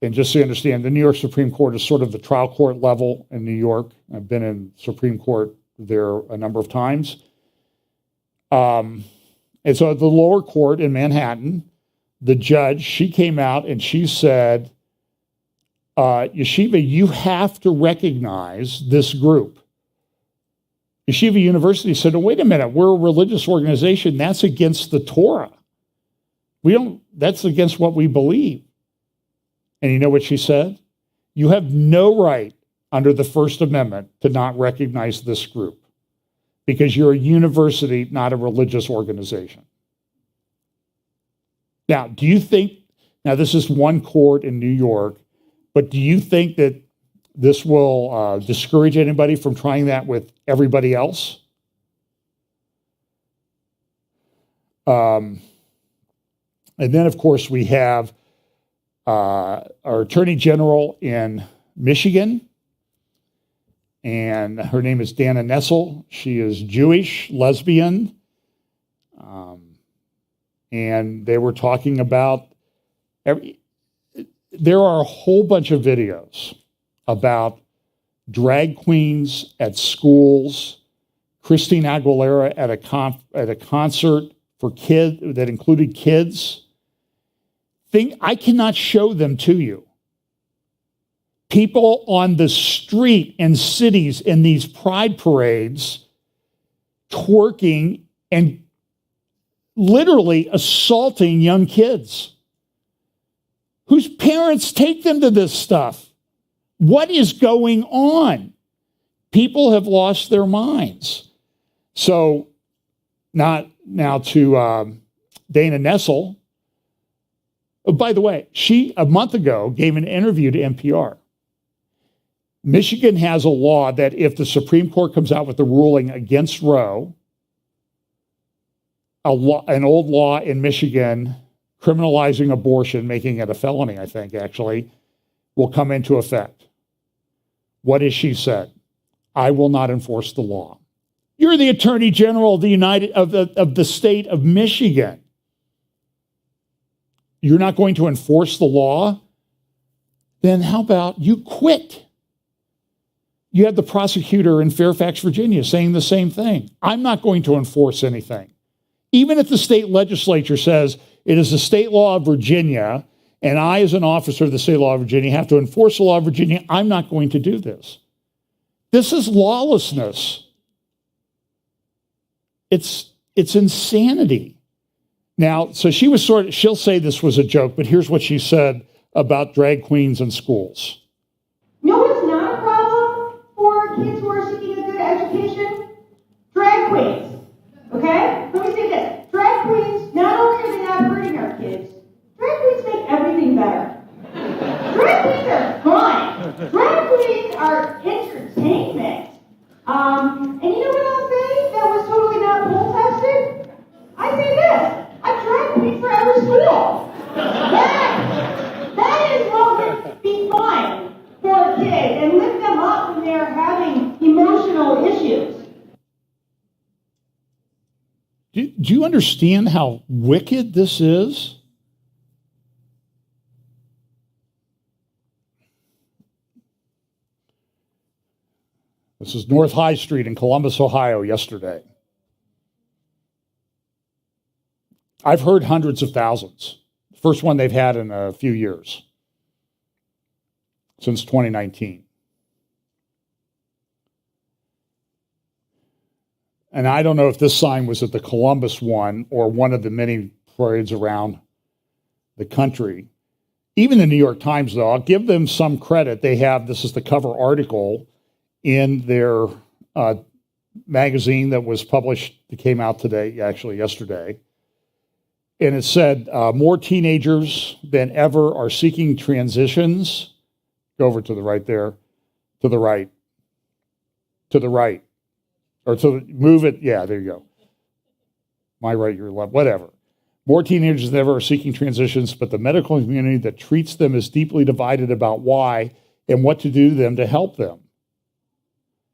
And just so you understand, the New York Supreme Court is sort of the trial court level in New York. I've been in Supreme Court there a number of times. And so at the lower court in Manhattan, the judge, she came out and she said, Yeshiva, you have to recognize this group. Yeshiva University said, oh, wait a minute, we're a religious organization. That's against the Torah. That's against what we believe. And you know what she said? You have no right under the First Amendment to not recognize this group because you're a university, not a religious organization. Now, do you think, now this is one court in New York, but do you think that this will discourage anybody from trying that with everybody else? And then, of course, we have our Attorney General in Michigan, and her name is Dana Nessel. She is Jewish, lesbian, and they were talking about there are a whole bunch of videos about drag queens at schools, Christina Aguilera at a concert for kids that included kids. I cannot show them to you. People on the street in cities in these pride parades twerking and literally assaulting young kids whose parents take them to this stuff. What is going on? People have lost their minds. So Not now to Dana Nessel. Oh, by the way, she, a month ago, gave an interview to NPR. Michigan has a law that if the Supreme Court comes out with a ruling against Roe, an old law in Michigan criminalizing abortion, making it a felony, I think, actually, will come into effect. What has she said? I will not enforce the law. You're the Attorney General of the state of Michigan. You're not going to enforce the law? Then how about you quit? You had the prosecutor in Fairfax, Virginia, saying the same thing. I'm not going to enforce anything. Even if the state legislature says it is the state law of Virginia, and I, as an officer of the state law of Virginia, have to enforce the law of Virginia, I'm not going to do this. This is lawlessness. It's insanity. Now, so she'll say this was a joke, but here's what she said about drag queens in schools. No, it's not a problem for kids who are seeking a good education. Drag queens, okay? Let me say this. Drag queens, not only are they not hurting our kids, drag queens make everything better. Drag queens are fun. Drag queens are entertainment. And you know what I'll say that was totally not poll tested? I say this. A drag queen for every school. That is what would be fun for a kid and lift them up when they're having emotional issues. Do you understand how wicked this is? This is North High Street in Columbus, Ohio, yesterday. I've heard hundreds of thousands. First one they've had in a few years, since 2019. And I don't know if this sign was at the Columbus one or one of the many parades around the country. Even the New York Times, though, I'll give them some credit. They have, this is the cover article in their magazine that was published, that came out today, actually yesterday. And it said, more teenagers than ever are seeking transitions. Go over to the right there. To the right. To the right. Or to move it. Yeah, there you go. My right, your left, whatever. More teenagers than ever are seeking transitions, but the medical community that treats them is deeply divided about why and what to do to them to help them.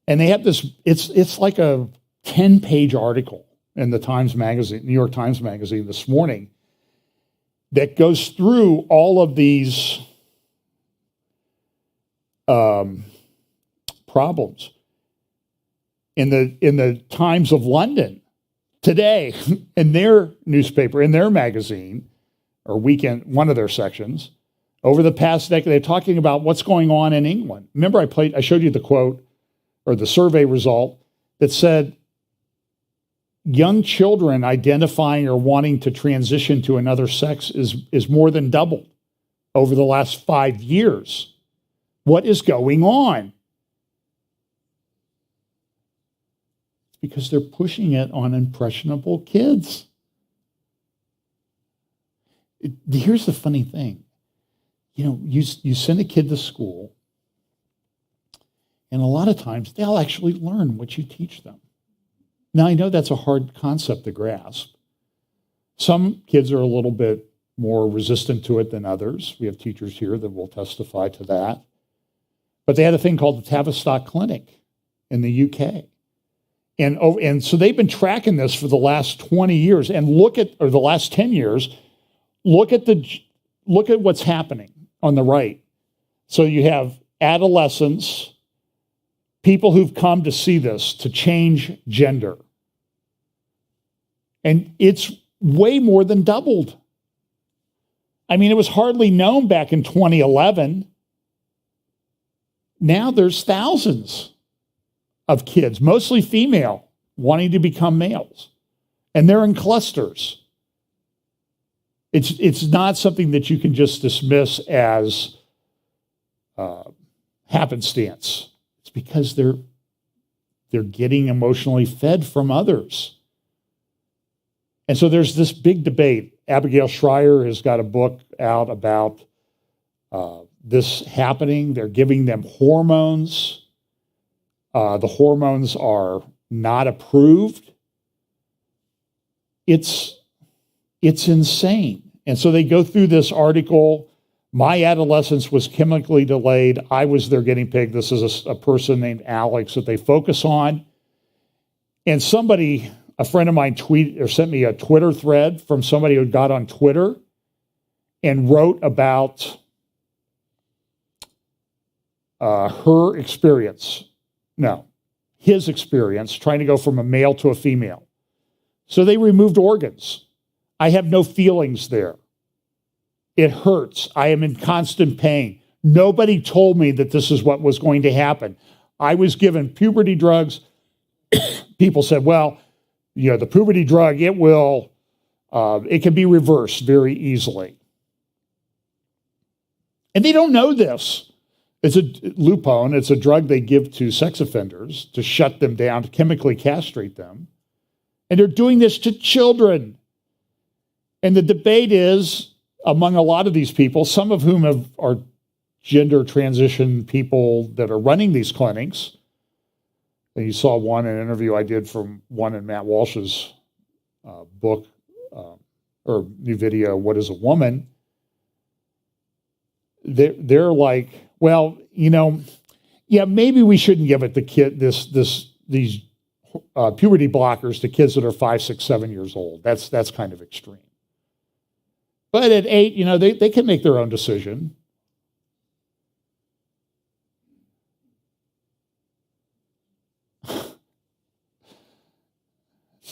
And they have this, it's like a 10-page article in the Times Magazine, New York Times Magazine this morning, that goes through all of these problems. In the Times of London today, in their newspaper, in their magazine, or weekend, one of their sections, over the past decade, they're talking about what's going on in England. Remember, I showed you the quote or the survey result that said young children identifying or wanting to transition to another sex is more than doubled over the last 5 years. What is going on? It's because they're pushing it on impressionable kids. Here's the funny thing. You know, you send a kid to school, and a lot of times they'll actually learn what you teach them. Now, I know that's a hard concept to grasp. Some kids are a little bit more resistant to it than others. We have teachers here that will testify to that. But they had a thing called the Tavistock Clinic in the UK. And so they've been tracking this for the last 20 years. And or the last 10 years, look at what's happening on the right. So you have adolescents, people who've come to see this, to change gender. And it's way more than doubled. I mean, it was hardly known back in 2011. Now there's thousands of kids, mostly female, wanting to become males. And they're in clusters. It's not something that you can just dismiss as happenstance. It's because they're getting emotionally fed from others. And so there's this big debate. Abigail Schreier has got a book out about this happening. They're giving them hormones. The hormones are not approved. It's insane. And so they go through this article. My adolescence was chemically delayed. I was their guinea pig. This is a person named Alex that they focus on. And somebody, a friend of mine, sent me a Twitter thread from somebody who got on Twitter and wrote about his experience trying to go from a male to a female. So they removed organs. I have no feelings there. It hurts. I am in constant pain. Nobody told me that this is what was going to happen. I was given puberty drugs. People said, well, the puberty drug, it can be reversed very easily. And they don't know this. It's a Lupone. It's a drug they give to sex offenders to shut them down, to chemically castrate them. And they're doing this to children. And the debate is, among a lot of these people, some of whom are gender transition people that are running these clinics. And you saw an interview I did from one in Matt Walsh's book or new video, What is a Woman? They're like, well, maybe we shouldn't give it the kid these puberty blockers to kids that are 5, 6, 7 years old. That's kind of extreme. But at 8, they can make their own decision.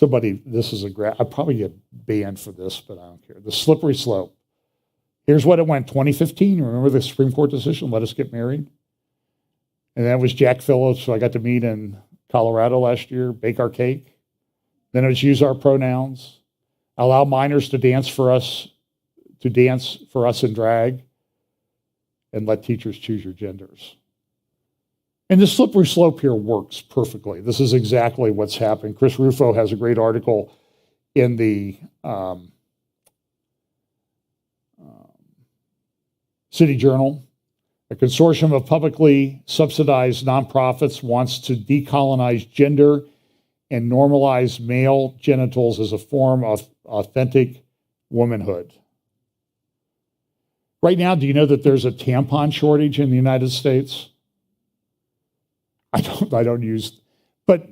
I'd probably get banned for this, but I don't care. The slippery slope. Here's what it went, 2015. You remember the Supreme Court decision, let us get married? And that was Jack Phillips, who I got to meet in Colorado last year, bake our cake. Then it was use our pronouns, allow minors to dance for us in drag, and let teachers choose your genders. And the slippery slope here works perfectly. This is exactly what's happened. Chris Rufo has a great article in the City Journal. A consortium of publicly subsidized nonprofits wants to decolonize gender and normalize male genitals as a form of authentic womanhood. Right now, do you know that there's a tampon shortage in the United States? I don't use, but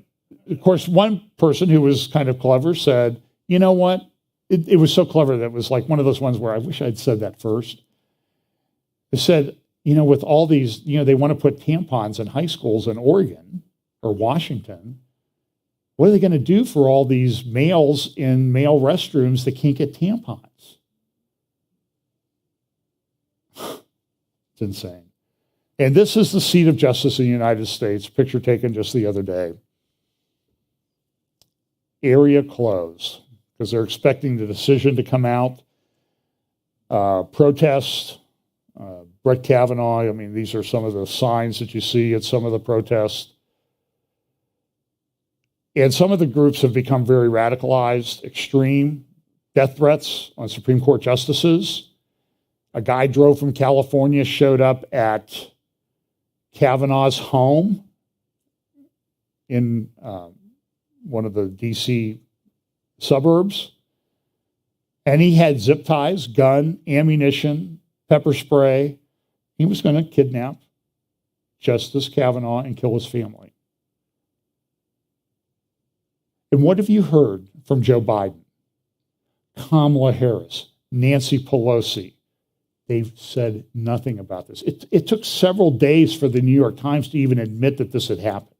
of course, one person who was kind of clever said, you know what? It was so clever that it was like one of those ones where I wish I'd said that first. It said, with all these, they want to put tampons in high schools in Oregon or Washington. What are they going to do for all these males in male restrooms that can't get tampons? It's insane. And this is the seat of justice in the United States, picture taken just the other day. Area closed, because they're expecting the decision to come out. Protests, Brett Kavanaugh, these are some of the signs that you see at some of the protests. And some of the groups have become very radicalized, extreme, death threats on Supreme Court justices. A guy drove from California, showed up at Kavanaugh's home in one of the D.C. suburbs, and he had zip ties, gun, ammunition, pepper spray. He was going to kidnap Justice Kavanaugh and kill his family. And what have you heard from Joe Biden, Kamala Harris, Nancy Pelosi? They've said nothing about this. It took several days for the New York Times to even admit that this had happened.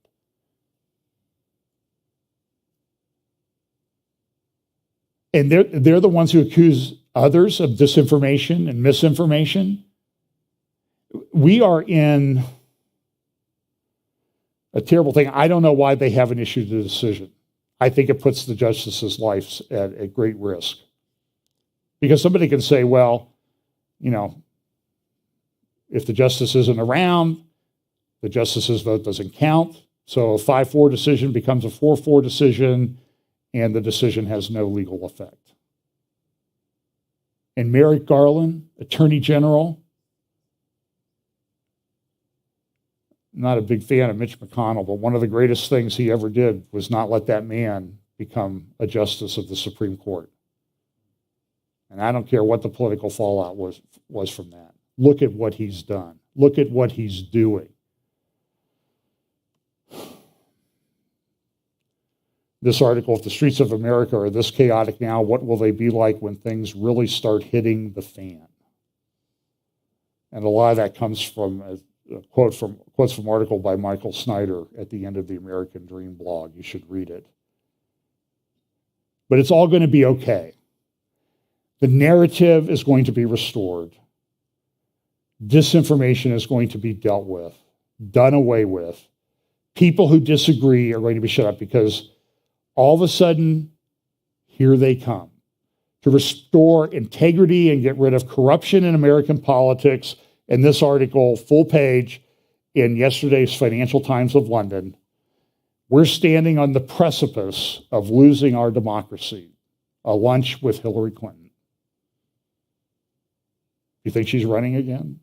And they're the ones who accuse others of disinformation and misinformation. We are in a terrible thing. I don't know why they haven't issued the decision. I think it puts the justices' lives at great risk. Because somebody can say, well, if the justice isn't around, the justice's vote doesn't count. So a 5-4 decision becomes a 4-4 decision, and the decision has no legal effect. And Merrick Garland, Attorney General, not a big fan of Mitch McConnell, but one of the greatest things he ever did was not let that man become a justice of the Supreme Court. And I don't care what the political fallout was from that. Look at what he's done. Look at what he's doing. This article, if the streets of America are this chaotic now, what will they be like when things really start hitting the fan? And a lot of that comes from quotes from an article by Michael Snyder at the end of the American Dream blog. You should read it. But it's all going to be okay. The narrative is going to be restored. Disinformation is going to be dealt with, done away with. People who disagree are going to be shut up because all of a sudden, here they come to restore integrity and get rid of corruption in American politics. And this article, full page in yesterday's Financial Times of London, we're standing on the precipice of losing our democracy. A lunch with Hillary Clinton. You think she's running again?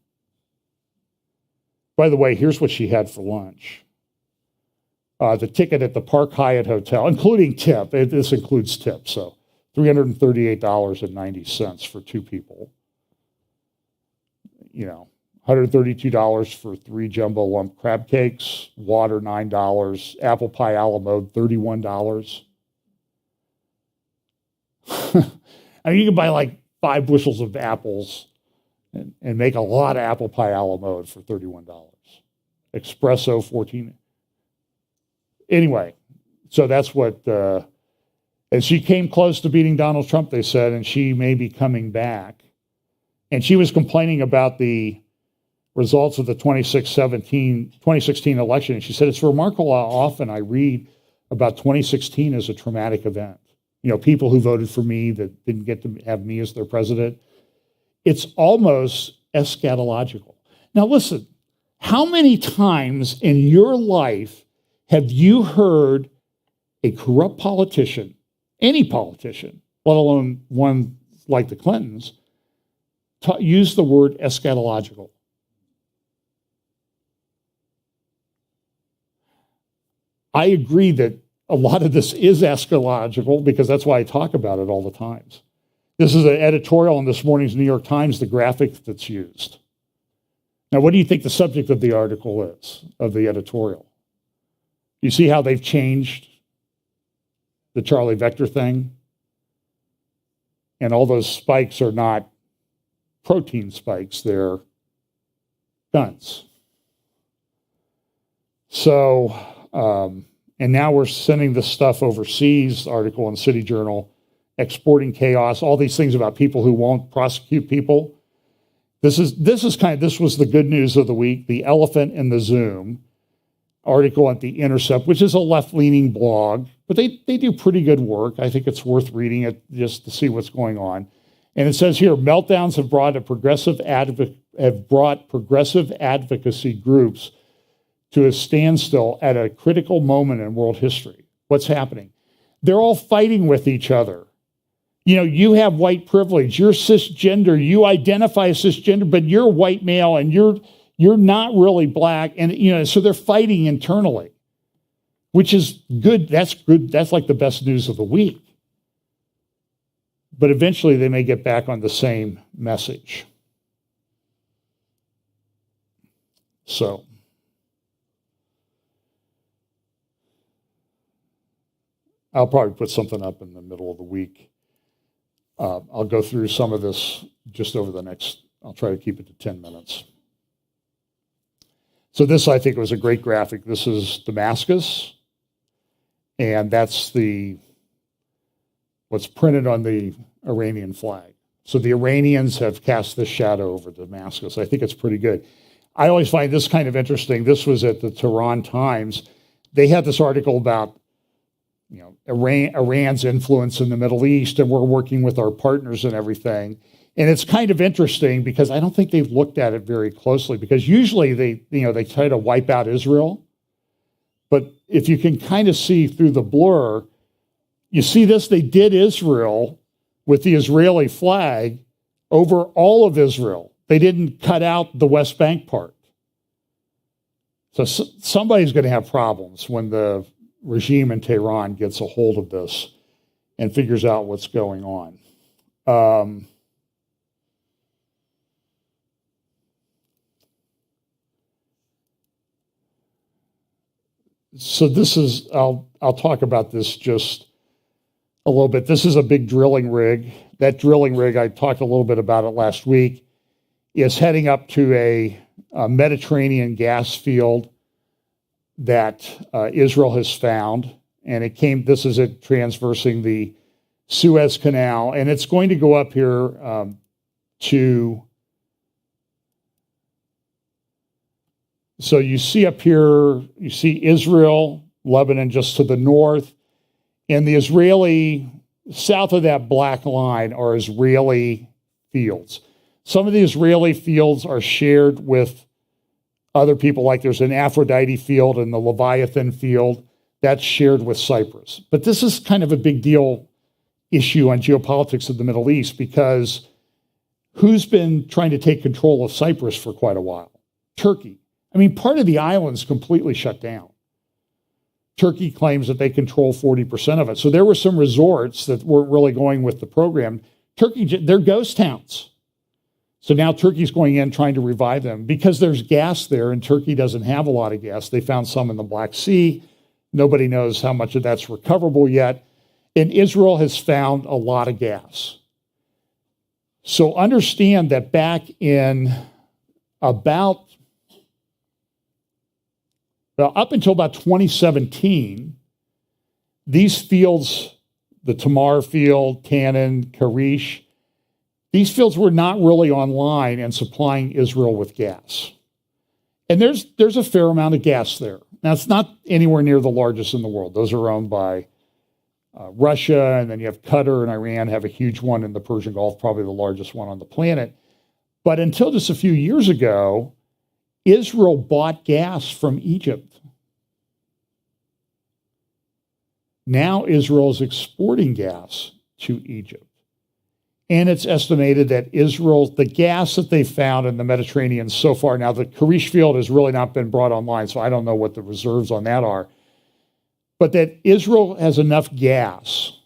By the way, here's what she had for lunch. The ticket at the Park Hyatt Hotel, including tip. This includes tip, so $338.90 for two people. You know, $132 for 3 jumbo lump crab cakes, water $9, apple pie a la mode $31. I mean, you can buy like 5 bushels of apples and make a lot of apple pie a la mode for $31. Espresso, $14. Anyway, so that's what, and she came close to beating Donald Trump, they said, and she may be coming back. And she was complaining about the results of the 2016 election. And she said, it's remarkable how often I read about 2016 as a traumatic event. You know, people who voted for me that didn't get to have me as their president. It's almost eschatological. Now listen, how many times in your life have you heard a corrupt politician, any politician, let alone one like the Clintons, use the word eschatological? I agree that a lot of this is eschatological because that's why I talk about it all the time. This is an editorial in this morning's New York Times, the graphic that's used. Now, what do you think the subject of the article is, of the editorial? You see how they've changed the Charlie Vector thing? And all those spikes are not protein spikes, they're guns. So, and now we're sending this stuff overseas, article in City Journal, exporting chaos, all these things about people who won't prosecute people. This was the good news of the week, the elephant in the Zoom article at The Intercept, which is a left-leaning blog, but they do pretty good work. I think it's worth reading it just to see what's going on. And it says here, meltdowns have brought progressive advocacy groups to a standstill at a critical moment in world history. What's happening? They're all fighting with each other. You know, you have white privilege, you're cisgender, you identify as cisgender, but you're white male and you're not really black. And, you know, so they're fighting internally, which is good. That's good. That's like the best news of the week. But eventually they may get back on the same message. So, I'll probably put something up in the middle of the week. I'll go through some of this just over the next, I'll try to keep it to 10 minutes. So this, I think, was a great graphic. This is Damascus, and that's what's printed on the Iranian flag. So the Iranians have cast this shadow over Damascus. I think it's pretty good. I always find this kind of interesting. This was at the Tehran Times. They had this article about, you know, Iran's influence in the Middle East, and we're working with our partners and everything. And it's kind of interesting because I don't think they've looked at it very closely, because usually they try to wipe out Israel. But if you can kind of see through the blur, you see this, they did Israel with the Israeli flag over all of Israel. They didn't cut out the West Bank part. So somebody's going to have problems when the regime in Tehran gets a hold of this and figures out what's going on. So this is, I'll talk about this just a little bit. This is a big drilling rig. That drilling rig, I talked a little bit about it last week, is heading up to a Mediterranean gas field that Israel has found. And this is it transversing the Suez Canal. And it's going to go up here so you see up here, you see Israel, Lebanon just to the north, and the Israeli, south of that black line are Israeli fields. Some of the Israeli fields are shared with other people, like there's an Aphrodite field and the Leviathan field, that's shared with Cyprus. But this is kind of a big deal issue on geopolitics of the Middle East, because who's been trying to take control of Cyprus for quite a while? Turkey. I mean, part of the island's completely shut down. Turkey claims that they control 40% of it. So there were some resorts that weren't really going with the program. Turkey, they're ghost towns. So now Turkey's going in trying to revive them because there's gas there, and Turkey doesn't have a lot of gas. They found some in the Black Sea. Nobody knows how much of that's recoverable yet. And Israel has found a lot of gas. So understand that back in up until about 2017, these fields, the Tamar field, Canaan, Karish, these fields were not really online and supplying Israel with gas. And there's a fair amount of gas there. Now, it's not anywhere near the largest in the world. Those are owned by Russia, and then you have Qatar and Iran have a huge one in the Persian Gulf, probably the largest one on the planet. But until just a few years ago, Israel bought gas from Egypt. Now Israel is exporting gas to Egypt. And it's estimated that the gas that they found in the Mediterranean so far, now the Karish field has really not been brought online, so I don't know what the reserves on that are, but that Israel has enough gas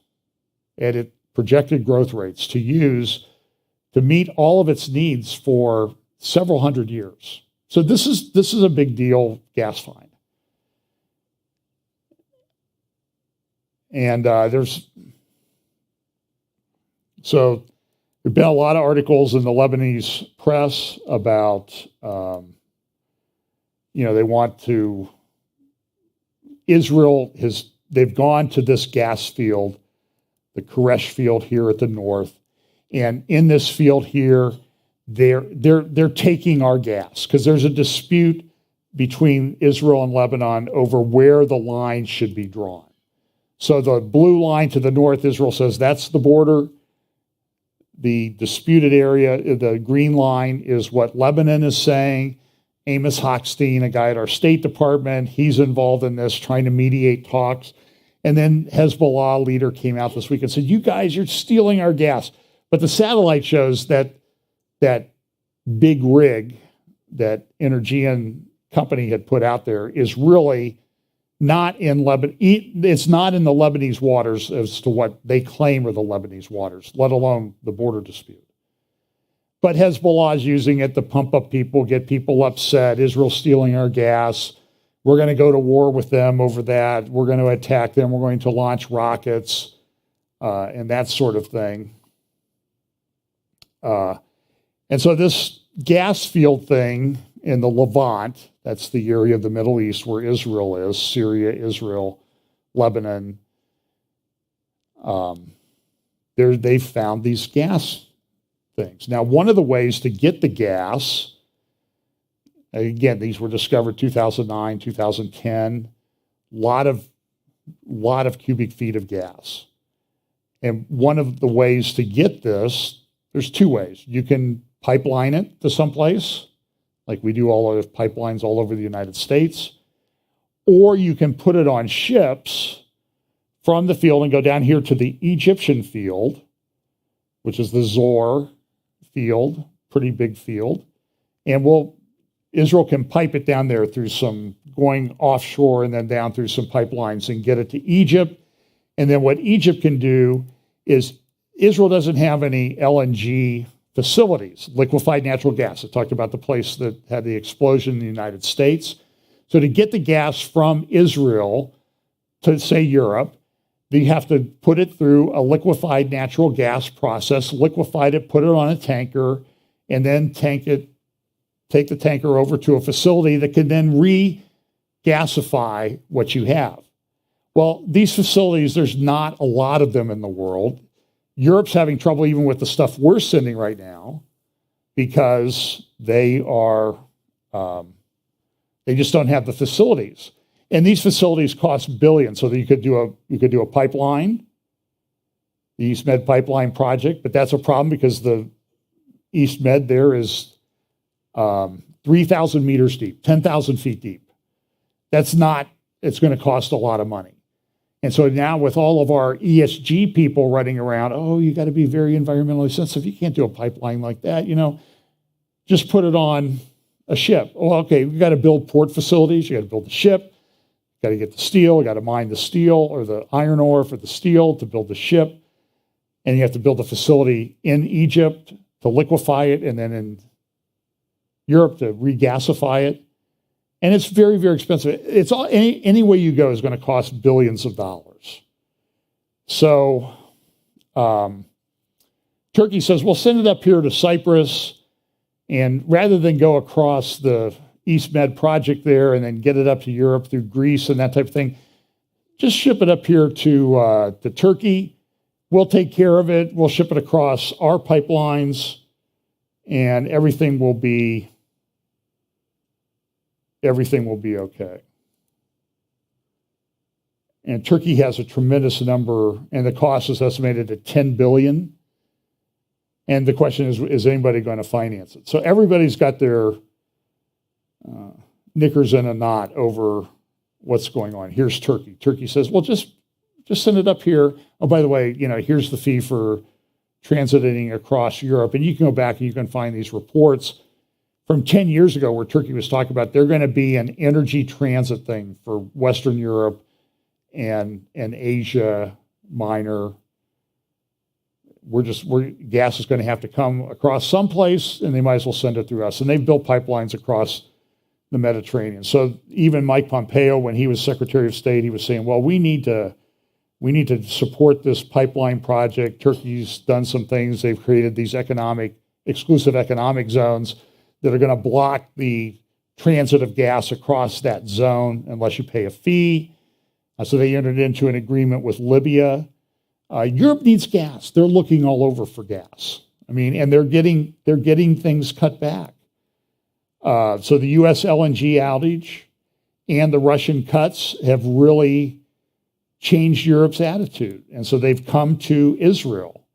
at its projected growth rates to use to meet all of its needs for several hundred years. So this is a big deal gas find. And there's been a lot of articles in the Lebanese press about, they want to, they've gone to this gas field, the Koresh field here at the north. And in this field here, they're taking our gas because there's a dispute between Israel and Lebanon over where the line should be drawn. So the blue line to the north, Israel says that's the border. The disputed area, the green line, is what Lebanon is saying. Amos Hochstein, a guy at our State Department, he's involved in this, trying to mediate talks. And then Hezbollah leader came out this week and said, you guys, you're stealing our gas. But the satellite shows that big rig that Energean company had put out there is really not in Lebanon. It's not in the Lebanese waters as to what they claim are the Lebanese waters, let alone the border dispute. But Hezbollah is using it to pump up people, get people upset. Israel's stealing our gas. We're going to go to war with them over that. We're going to attack them. We're going to launch rockets and that sort of thing. And so this gas field thing in the Levant, that's the area of the Middle East where Israel is, Syria, Israel, Lebanon, they've found these gas things. Now, one of the ways to get the gas, again, these were discovered 2009, 2010, lot of cubic feet of gas. And one of the ways to get this, there's two ways. You can pipeline it to someplace, like we do all of pipelines all over the United States, or you can put it on ships from the field and go down here to the Egyptian field, which is the Zohr field, pretty big field. And Israel can pipe it down there through going offshore and then down through some pipelines and get it to Egypt. And then what Egypt can do is Israel doesn't have any LNG facilities, liquefied natural gas. I talked about the place that had the explosion in the United States. So to get the gas from Israel to, say, Europe, you have to put it through a liquefied natural gas process, liquefied it, put it on a tanker, and then take the tanker over to a facility that can then re-gasify what you have. Well, these facilities, there's not a lot of them in the world. Europe's having trouble even with the stuff we're sending right now because they just don't have the facilities. And these facilities cost billions, so that you could do a pipeline, the East Med pipeline project, but that's a problem because the East Med there is 3,000 meters deep, 10,000 feet deep. It's going to cost a lot of money. And so now with all of our ESG people running around, you got to be very environmentally sensitive. You can't do a pipeline like that, just put it on a ship. Okay, we got to build port facilities. You got to build the ship. Got to get the steel. You got to mine the steel or the iron ore for the steel to build the ship. And you have to build a facility in Egypt to liquefy it and then in Europe to regasify it. And it's very, very expensive. It's any way you go is going to cost billions of dollars. So Turkey says, well, send it up here to Cyprus. And rather than go across the East Med project there and then get it up to Europe through Greece and that type of thing, just ship it up here to Turkey. We'll take care of it. We'll ship it across our pipelines and everything will be okay. And Turkey has a tremendous number, and the cost is estimated at $10 billion. And the question is anybody going to finance it? So everybody's got their knickers in a knot over what's going on. Here's Turkey. Turkey says, well, just send it up here. Oh, by the way, here's the fee for transiting across Europe. And you can go back and you can find these reports from 10 years ago where Turkey was talking about they're going to be an energy transit thing for Western Europe and Asia Minor. Gas is going to have to come across someplace, and they might as well send it through us. And they've built pipelines across the Mediterranean. So even Mike Pompeo, when he was Secretary of State, he was saying, well, we need to support this pipeline project. Turkey's done some things. They've created these exclusive economic zones that are going to block the transit of gas across that zone unless you pay a fee. So they entered into an agreement with Libya. Europe needs gas. They're looking all over for gas. And they're getting things cut back. So the U.S. LNG outage and the Russian cuts have really changed Europe's attitude. And so they've come to Israel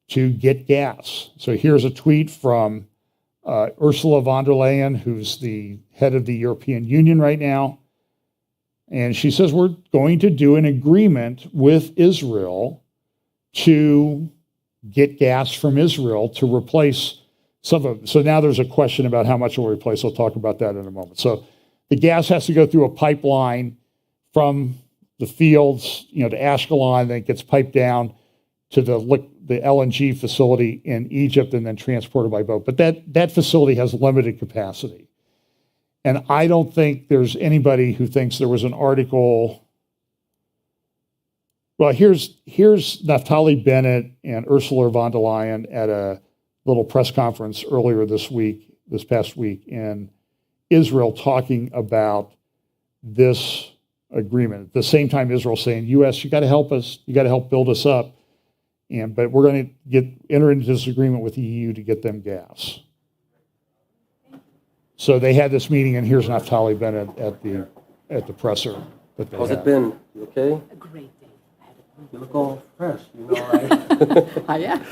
to get gas. So here's a tweet from Ursula von der Leyen, who's the head of the European Union right now. And she says, we're going to do an agreement with Israel to get gas from Israel to replace some of it. So now there's a question about how much it will replace. I'll talk about that in a moment. So the gas has to go through a pipeline from the fields, to Ashkelon, then it gets piped down to the LNG facility in Egypt and then transported by boat. But that facility has limited capacity. And I don't think there's anybody who thinks there was an article. Well, here's Naftali Bennett and Ursula von der Leyen at a little press conference earlier this past week in Israel talking about this agreement. At the same time, Israel saying, U.S., you got to help us. You got to help build us up. But we're going to enter into this agreement with the EU to get them gas. So they had this meeting, and here's Naftali Bennett at the presser that they How's had. it been? You okay? A great day. You look all fresh, right? I am.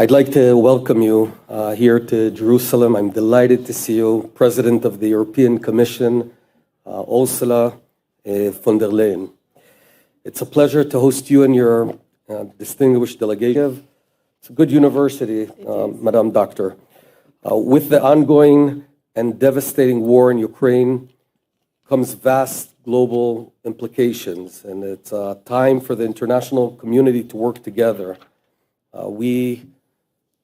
I'd like to welcome you here to Jerusalem. I'm delighted to see you, President of the European Commission, Ursula von der Leyen. It's a pleasure to host you and your distinguished delegation. It's a good university, Madam Doctor. With the ongoing and devastating war in Ukraine comes vast global implications, and it's time for the international community to work together.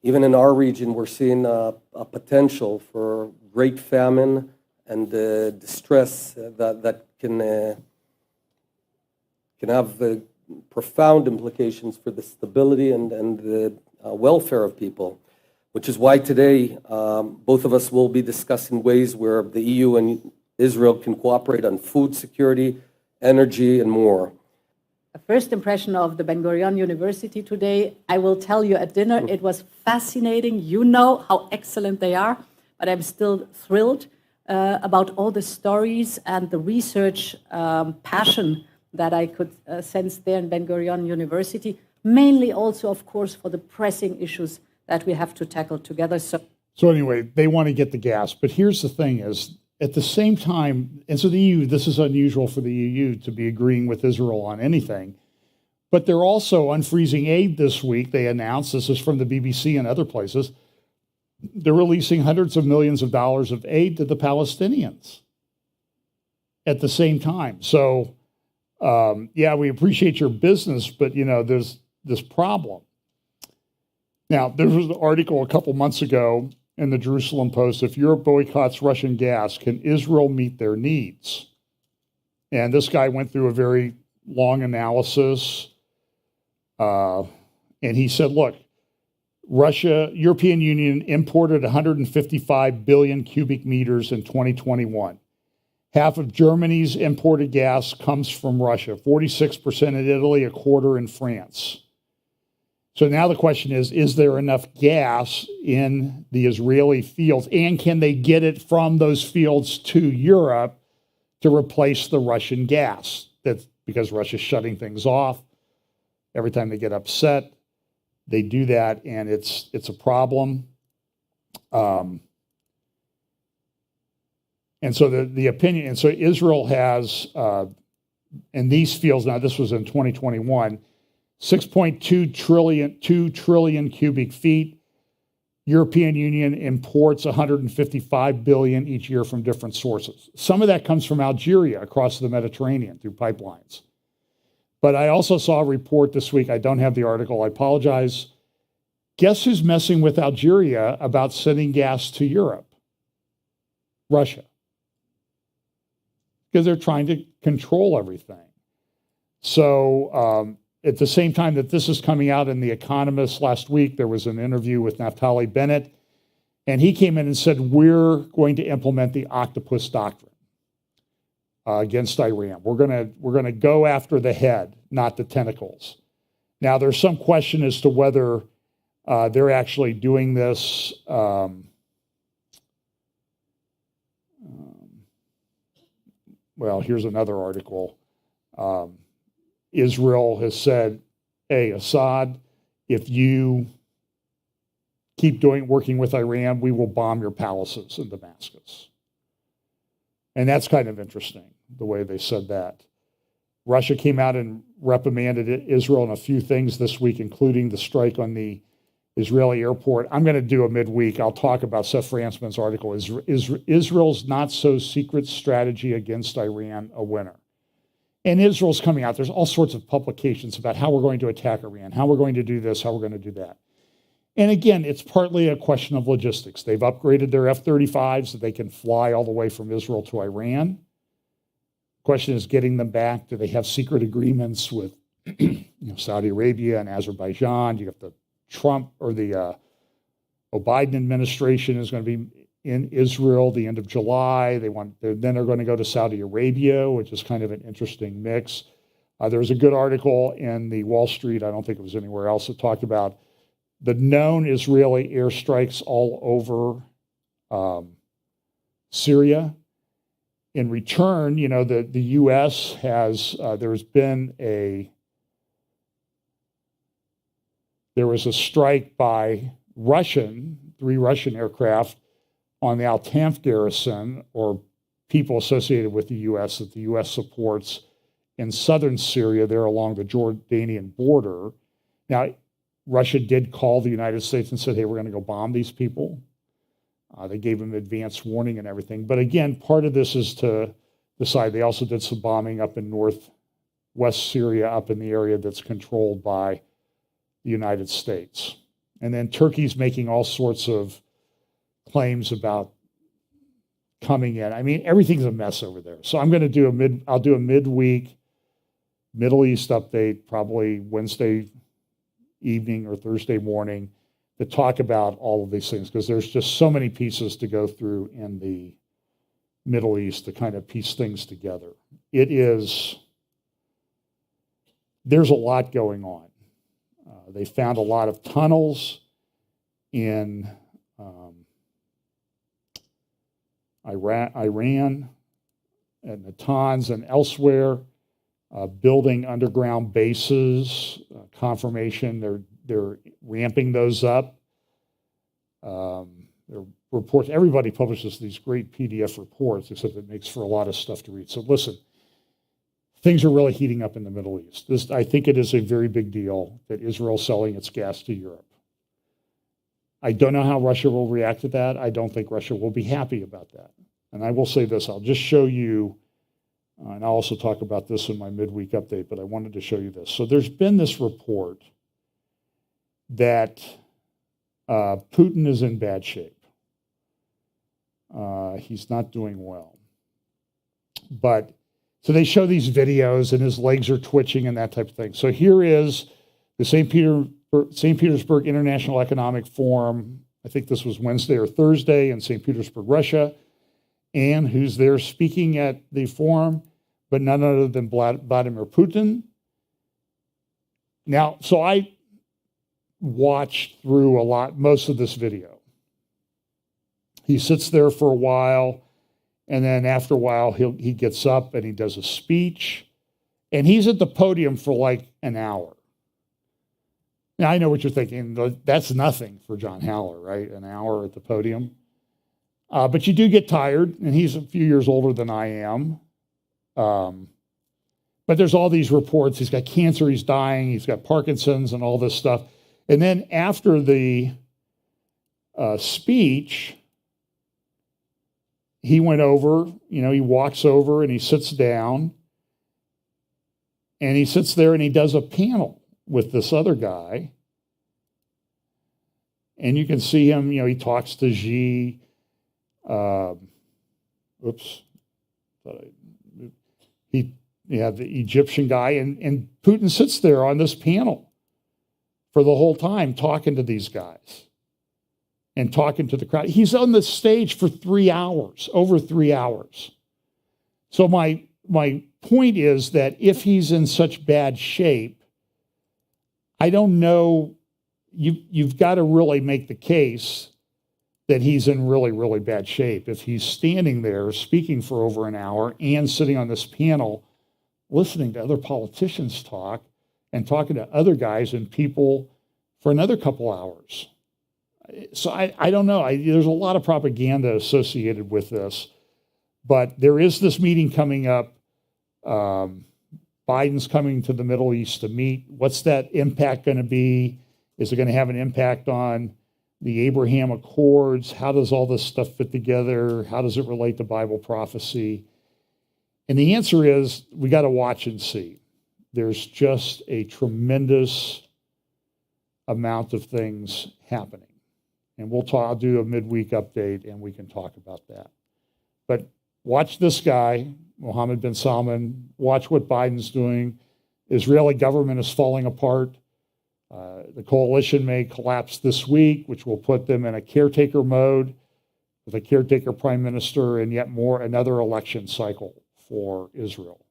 Even in our region, we're seeing a potential for great famine and distress that can have profound implications for the stability and the welfare of people, which is why today both of us will be discussing ways where the EU and Israel can cooperate on food security, energy, and more. A first impression of the Ben Gurion University today, I will tell you at dinner, it was fascinating. You know how excellent they are, but I'm still thrilled about all the stories and the research passion that I could sense there in Ben Gurion University, mainly also, of course, for the pressing issues that we have to tackle together. So anyway, they want to get the gas, but here's the thing is, at the same time, and so the EU, this is unusual for the EU to be agreeing with Israel on anything, but they're also unfreezing aid this week. They announced, this is from the BBC and other places, they're releasing hundreds of millions of dollars of aid to the Palestinians at the same time. So, yeah, we appreciate your business, but, you know, there's this problem. Now, there was an article a couple months ago in the Jerusalem Post, if Europe boycotts Russian gas, can Israel meet their needs? And this guy went through a very long analysis, and he said, look, European Union imported 155 billion cubic meters in 2021. Half of Germany's imported gas comes from Russia, 46% in Italy, a quarter in France. So now the question is there enough gas in the Israeli fields, and can they get it from those fields to Europe to replace the Russian gas? That's because Russia's shutting things off. Every time they get upset, they do that, and it's a problem. And so the opinion, and so Israel has, in these fields, now this was in 2021, 2 trillion cubic feet. European Union imports 155 billion each year from different sources. Some of that comes from Algeria across the Mediterranean through pipelines. But I also saw a report this week, I don't have the article, I apologize. Guess who's messing with Algeria about sending gas to Europe? Russia. Because they're trying to control everything. So, at the same time that this is coming out in The Economist last week, there was an interview with Naftali Bennett, and he came in and said, we're going to implement the octopus doctrine against Iran. We're going to go after the head, not the tentacles. Now, there's some question as to whether they're actually doing this. Well, here's another article. Israel has said, hey, Assad, if you keep working with Iran, we will bomb your palaces in Damascus. And that's kind of interesting, the way they said that. Russia came out and reprimanded Israel on a few things this week, including the strike on the Israeli airport. I'm going to do a midweek. I'll talk about Seth Fransman's article, Israel's not-so-secret strategy against Iran, a winner. And Israel's coming out. There's all sorts of publications about how we're going to attack Iran, how we're going to do this, how we're going to do that. And again, it's partly a question of logistics. They've upgraded their F-35s so they can fly all the way from Israel to Iran. The question is getting them back. Do they have secret agreements with Saudi Arabia and Azerbaijan? You have the Trump or the Biden administration is going to be in Israel the end of July. Then they're going to go to Saudi Arabia, which is kind of an interesting mix. There was a good article in the Wall Street, I don't think it was anywhere else, that talked about the known Israeli airstrikes all over Syria. In return, the U.S. has, there's been a there was a strike by three Russian aircraft on the Al-Tanf garrison, or people associated with the U.S. that the U.S. supports in southern Syria, there along the Jordanian border. Now, Russia did call the United States and said, hey, we're going to go bomb these people. They gave them advance warning and everything. But again, part of this is to decide. They also did some bombing up in northwest Syria, up in the area that's controlled by the United States. And then Turkey's making all sorts of claims about coming in. I mean, everything's a mess over there. So I'm going to I'll do a midweek Middle East update, probably Wednesday evening or Thursday morning, to talk about all of these things, because there's just so many pieces to go through in the Middle East to kind of piece things together. There's a lot going on. They found a lot of tunnels in Iran and Natanz and elsewhere, building underground bases, confirmation they're ramping those up. There reports, everybody publishes these great PDF reports, except it makes for a lot of stuff to read. So listen, things are really heating up in the Middle East. I think it is a very big deal that Israel's selling its gas to Europe. I don't know how Russia will react to that. I don't think Russia will be happy about that. And I will say this, I'll just show you, and I'll also talk about this in my midweek update, but I wanted to show you this. So there's been this report that Putin is in bad shape. He's not doing well. So they show these videos and his legs are twitching and that type of thing. So here is the St. Petersburg International Economic Forum. I think this was Wednesday or Thursday in St. Petersburg, Russia. And who's there speaking at the forum, but none other than Vladimir Putin. Now, so I watched through most of this video. He sits there for a while, and then after a while, he gets up and he does a speech, and he's at the podium for like an hour. Now, I know what you're thinking. That's nothing for John Haller, right? An hour at the podium. But you do get tired, and he's a few years older than I am. But there's all these reports. He's got cancer, he's dying, he's got Parkinson's and all this stuff. And then after the speech, he went over, he walks over and he sits down. And he sits there and he does a panel with this other guy. And you can see him, he talks to Xi. The Egyptian guy, and Putin sits there on this panel for the whole time talking to these guys and talking to the crowd. He's on the stage for 3 hours, over 3 hours. So my point is that if he's in such bad shape, I don't know, you've got to really make the case that he's in really, really bad shape. If he's standing there speaking for over an hour and sitting on this panel, listening to other politicians talk and talking to other guys and people for another couple hours. So I don't know. There's a lot of propaganda associated with this, but there is this meeting coming up. Biden's coming to the Middle East to meet. What's that impact going to be? Is it going to have an impact on the Abraham Accords? How does all this stuff fit together? How does it relate to Bible prophecy? And the answer is we got to watch and see. There's just a tremendous amount of things happening. And I'll do a midweek update and we can talk about that. But watch this guy, Mohammed bin Salman. Watch what Biden's doing. Israeli government is falling apart. The coalition may collapse this week, which will put them in a caretaker mode with a caretaker prime minister and another election cycle for Israel.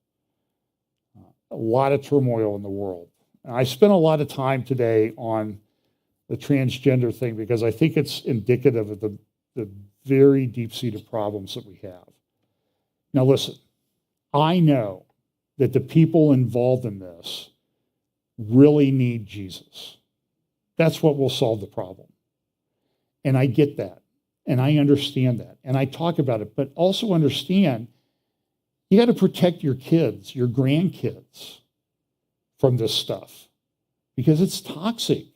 A lot of turmoil in the world. And I spent a lot of time today on the transgender thing because I think it's indicative of the very deep-seated problems that we have. Now listen, I know that the people involved in this really need Jesus. that's what will solve the problem. And I get that. And I understand that. And I talk about it, but also understand you got to protect your kids, your grandkids from this stuff because it's toxic.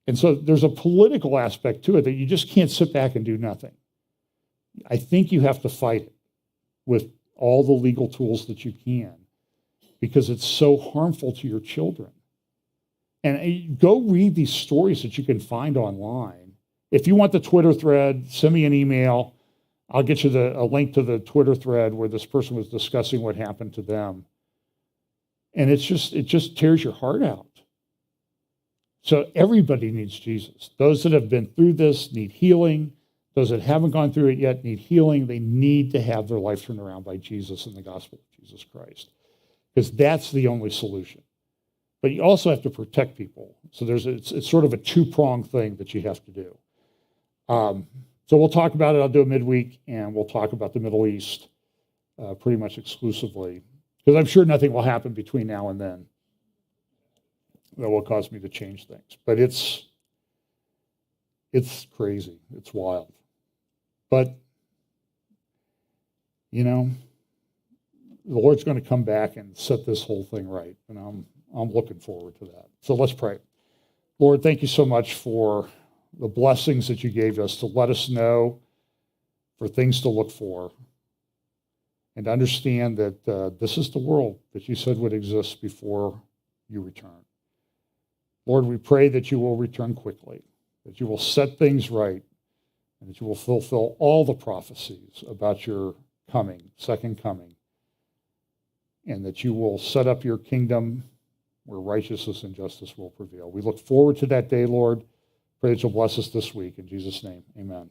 And so there's a political aspect to it that you just can't sit back and do nothing. I think you have to fight it with all the legal tools that you can because it's so harmful to your children. And go read these stories that you can find online. If you want the Twitter thread, send me an email. I'll get you a link to the Twitter thread where this person was discussing what happened to them. And it just tears your heart out. So everybody needs Jesus. Those that have been through this need healing. Those that haven't gone through it yet need healing. They need to have their life turned around by Jesus and the gospel of Jesus Christ, because that's the only solution. But you also have to protect people. So it's sort of a two-pronged thing that you have to do. So we'll talk about it. I'll do it midweek, and we'll talk about the Middle East pretty much exclusively, because I'm sure nothing will happen between now and then that will cause me to change things. But it's crazy. It's wild. But, you know, the Lord's going to come back and set this whole thing right. And I'm looking forward to that. So let's pray. Lord, thank you so much for the blessings that you gave us to let us know for things to look for and understand that this is the world that you said would exist before you return. Lord, we pray that you will return quickly, that you will set things right, and that you will fulfill all the prophecies about your coming, second coming, and that you will set up your kingdom where righteousness and justice will prevail. We look forward to that day, Lord. Pray that you'll bless us this week. In Jesus' name, amen.